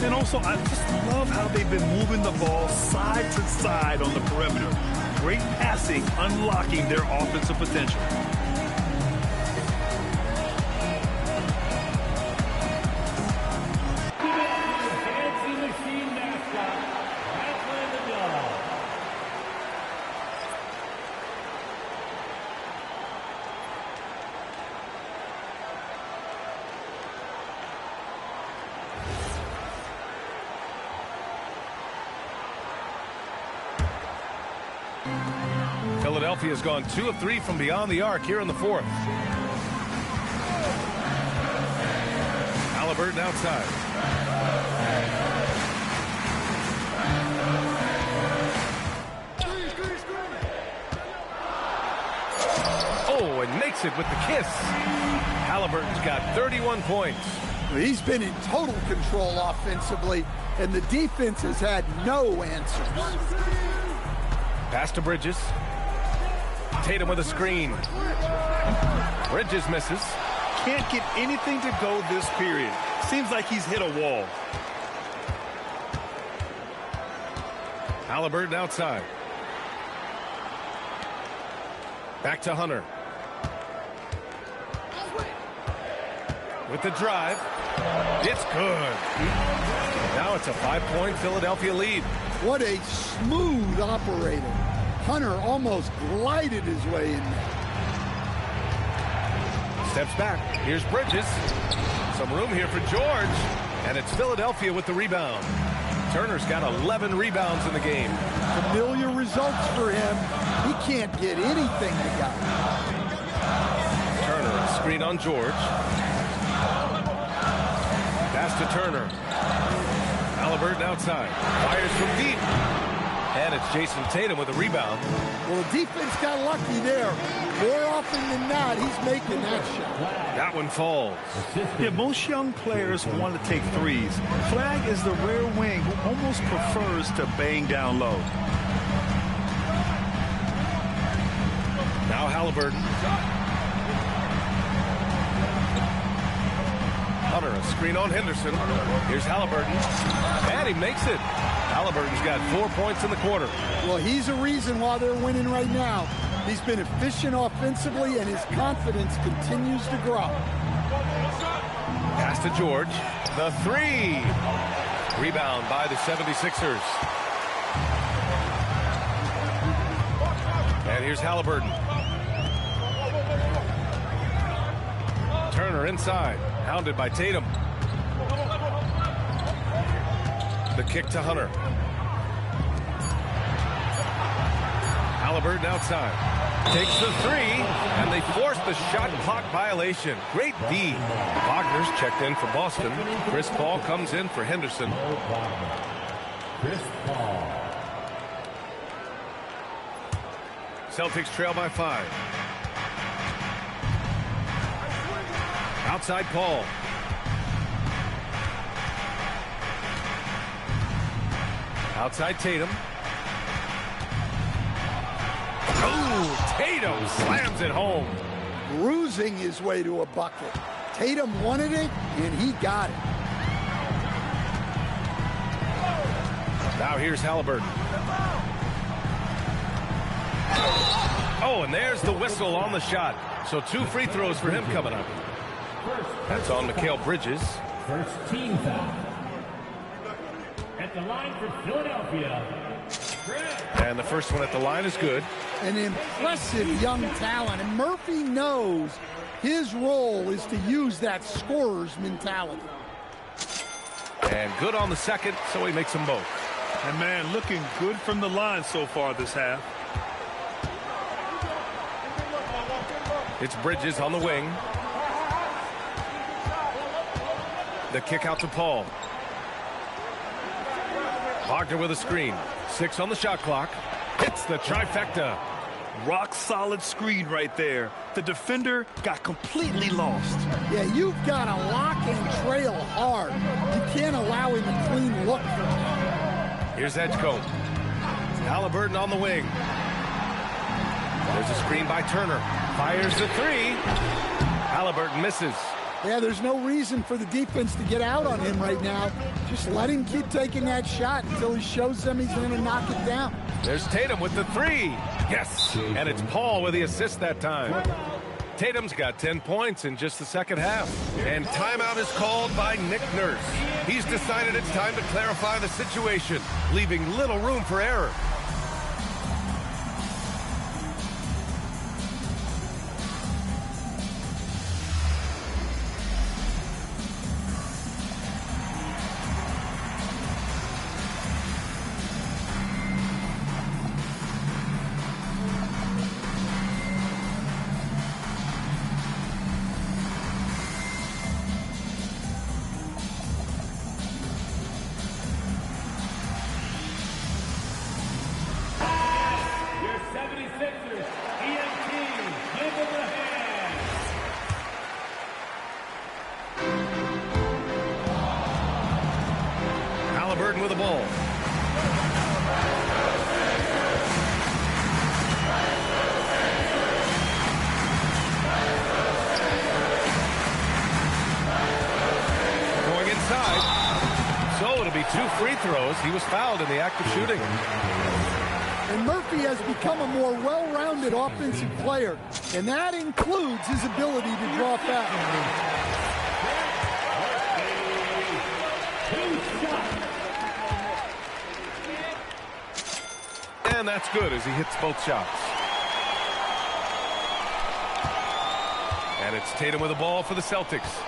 And also, I just love how they've been moving the ball side to side on the perimeter. Great passing, unlocking their offensive potential. Philadelphia's gone 2 of 3 from beyond the arc here in the fourth. Halliburton outside. Oh, and makes it with the kiss. Halliburton's got 31 points. He's been in total control offensively, and the defense has had no answers. Pass to Bridges. Tatum with a screen. Bridges misses. Can't get anything to go this period. Seems like he's hit a wall. Halliburton outside. Back to Hunter. With the drive. It's good. Now it's a 5-point Philadelphia lead. What a smooth operator. Hunter almost glided his way in there. Steps back. Here's Bridges. Some room here for George. And it's Philadelphia with the rebound. Turner's got 11 rebounds in the game. Familiar results for him. He can't get anything together. Turner, a screen on George. Pass to Turner. Halliburton outside. Fires from deep. And it's Jason Tatum with a rebound. Well, the defense got lucky there. More often than not, he's making that shot. That one falls. Yeah, most young players want to take threes. Flag is the rare wing who almost prefers to bang down low. Now Halliburton. Hunter, a screen on Henderson. Here's Halliburton. And he makes it. Halliburton's got 4 points in the quarter. Well, he's a reason why they're winning right now. He's been efficient offensively, and his confidence continues to grow. Pass to George. The three. Rebound by the 76ers. And here's Halliburton. Turner inside. Hounded by Tatum. The kick to Hunter. Halliburton outside. Takes the three, and they force the shot clock violation. Great D. Wagner's checked in for Boston. Chris Paul comes in for Henderson. Celtics trail by 5. Outside Paul. Outside Tatum. Oh, Tatum slams it home. Bruising his way to a bucket. Tatum wanted it, and he got it. Now here's Halliburton. Oh, and there's the whistle on the shot. So 2 free throws for him coming up. That's on Mikal Bridges. First team foul. At the line for Philadelphia. And the first one at the line is good. An impressive young talent, and Murphy knows his role is to use that scorer's mentality. And good on the second, so he makes them both. And man, looking good from the line so far this half. It's Bridges on the wing. The kick out to Paul. Wagner with a screen. 6 on the shot clock. Hits the trifecta. Rock solid screen right there. The defender got completely lost. Yeah, you've got to lock and trail hard. You can't allow him a clean look. Here's Edgecombe. Halliburton on the wing. There's a screen by Turner. Fires the 3. Halliburton misses. Yeah, there's no reason for the defense to get out on him right now. Just let him keep taking that shot until he shows them he's going to knock it down. There's Tatum with the 3. Yes, and it's Paul with the assist that time. Tatum's got 10 points in just the second half. And timeout is called by Nick Nurse. He's decided it's time to clarify the situation, leaving little room for error. Halliburton with the ball. Going inside. So it'll be 2 free throws. He was fouled in the act of shooting. And Murphy has become a more well-rounded offensive player, and that includes his ability to draw fouls. And that's good as he hits both shots. And it's Tatum with the ball for the Celtics.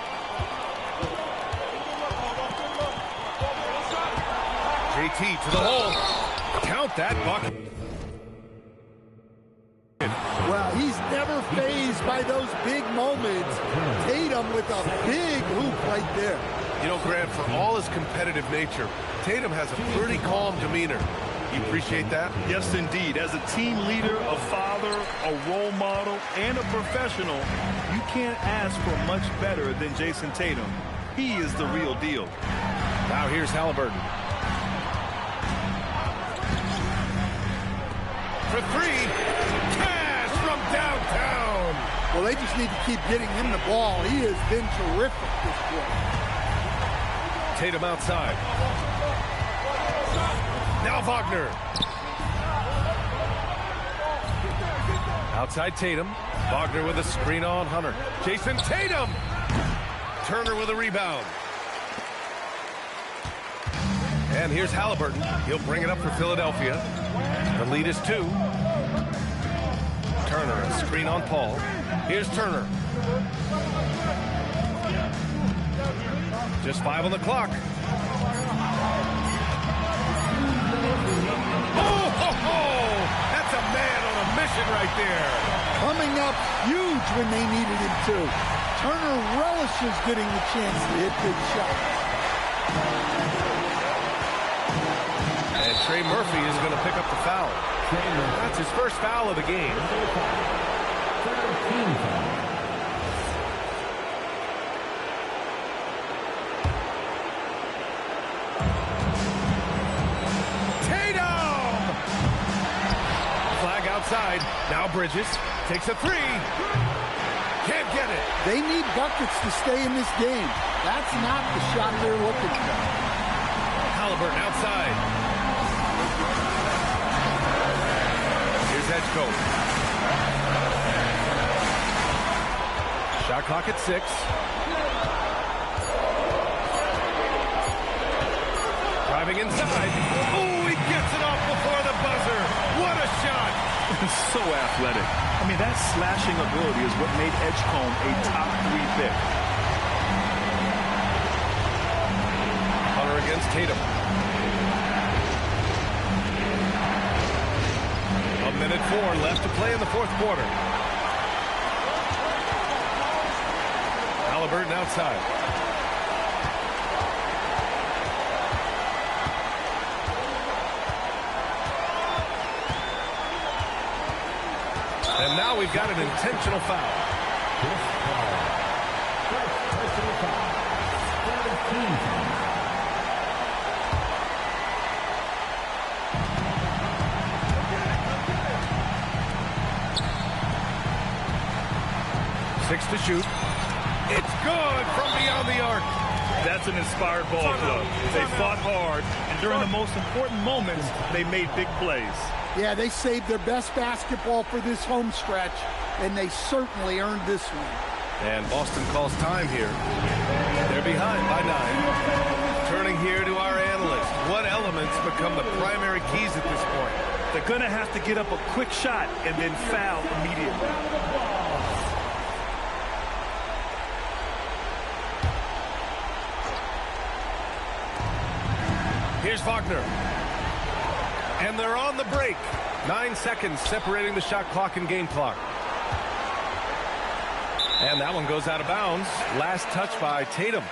JT to the hole. Count that bucket. Well, he's never fazed by those big moments. Tatum with a big hoop right there. You know, Grant, for all his competitive nature, Tatum has a pretty calm demeanor. You appreciate that? Yes, indeed. As a team leader, a father, a role model, and a professional, you can't ask for much better than Jason Tatum. He is the real deal. Now here's Halliburton. For 3. Cash from downtown. Well, they just need to keep getting him the ball. He has been terrific this quarter. Tatum outside. Now Wagner. Outside Tatum. Wagner with a screen on Hunter. Jason Tatum. Turner with a rebound. And here's Halliburton. He'll bring it up for Philadelphia. The lead is 2. Turner, a screen on Paul. Here's Turner. Just 5 on the clock. That's a man on a mission right there. Coming up huge when they needed him to. Turner relishes getting the chance to hit big shots. And Trey Murphy is going to pick up the foul. That's his first foul of the game. Outside. Now Bridges takes a 3. Can't get it. They need buckets to stay in this game. That's not the shot they're looking for. Halliburton outside. Here's Edgecombe. Shot clock at 6. Driving inside. Oh, he gets it off before the buzzer. What a shot. So athletic. I mean, that slashing ability is what made Edgecombe a top 3 pick. Hunter against Tatum. 1:04 left to play in the 4th quarter. Halliburton outside. Now we've got an intentional foul. Personal foul. 13 foul. Six to shoot. It's good from beyond the arc. That's an inspired ball club. They fought hard, and during the most important moments, they made big plays. Yeah, they saved their best basketball for this home stretch, and they certainly earned this one. And Boston calls time here. They're behind by 9. Turning here to our analyst. What elements become the primary keys at this point? They're going to have to get up a quick shot and then foul immediately. Here's Wagner. And they're on the break. 9 seconds separating the shot clock and game clock. And that one goes out of bounds. Last touch by Tatum.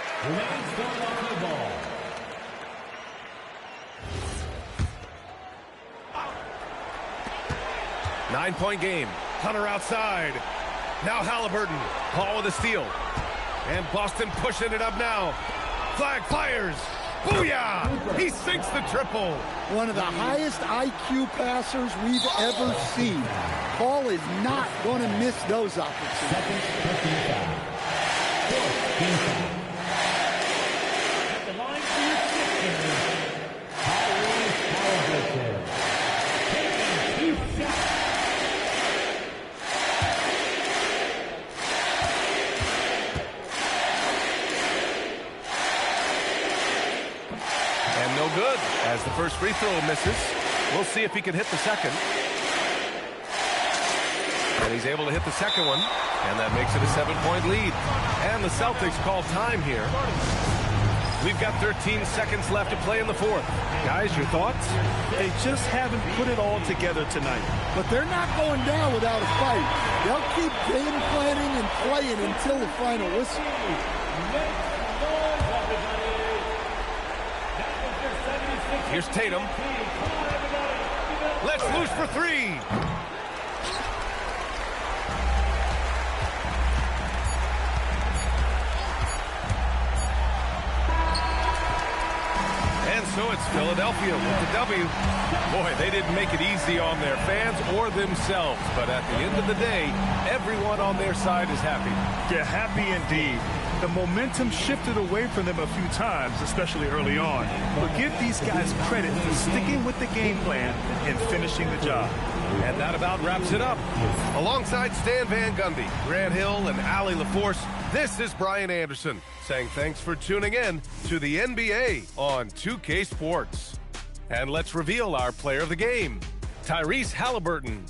9-point game. Hunter outside. Now Halliburton. Paul with a steal. And Boston pushing it up now. Flag fires. Booyah! He sinks the triple. One of the highest IQ passers we've ever seen. Paul is not going to miss those opportunities. At the line for your Halliburton. Taking 2 shots. No good, as the first free throw misses. We'll see if he can hit the second. And he's able to hit the second one, and that makes it a 7-point lead. And the Celtics call time here. We've got 13 seconds left to play in the fourth. Guys, your thoughts? They just haven't put it all together tonight. But they're not going down without a fight. They'll keep game planning and playing until the final whistle. Here's Tatum. Let's loose for 3. And so it's Philadelphia with the W. Boy, they didn't make it easy on their fans or themselves. But at the end of the day, everyone on their side is happy. Yeah, happy indeed. The momentum shifted away from them a few times, especially early on. But give these guys credit for sticking with the game plan and finishing the job. And that about wraps it up. Alongside Stan Van Gundy, Grant Hill, and Allie LaForce, this is Brian Anderson saying thanks for tuning in to the NBA on 2K Sports. And let's reveal our player of the game, Tyrese Halliburton.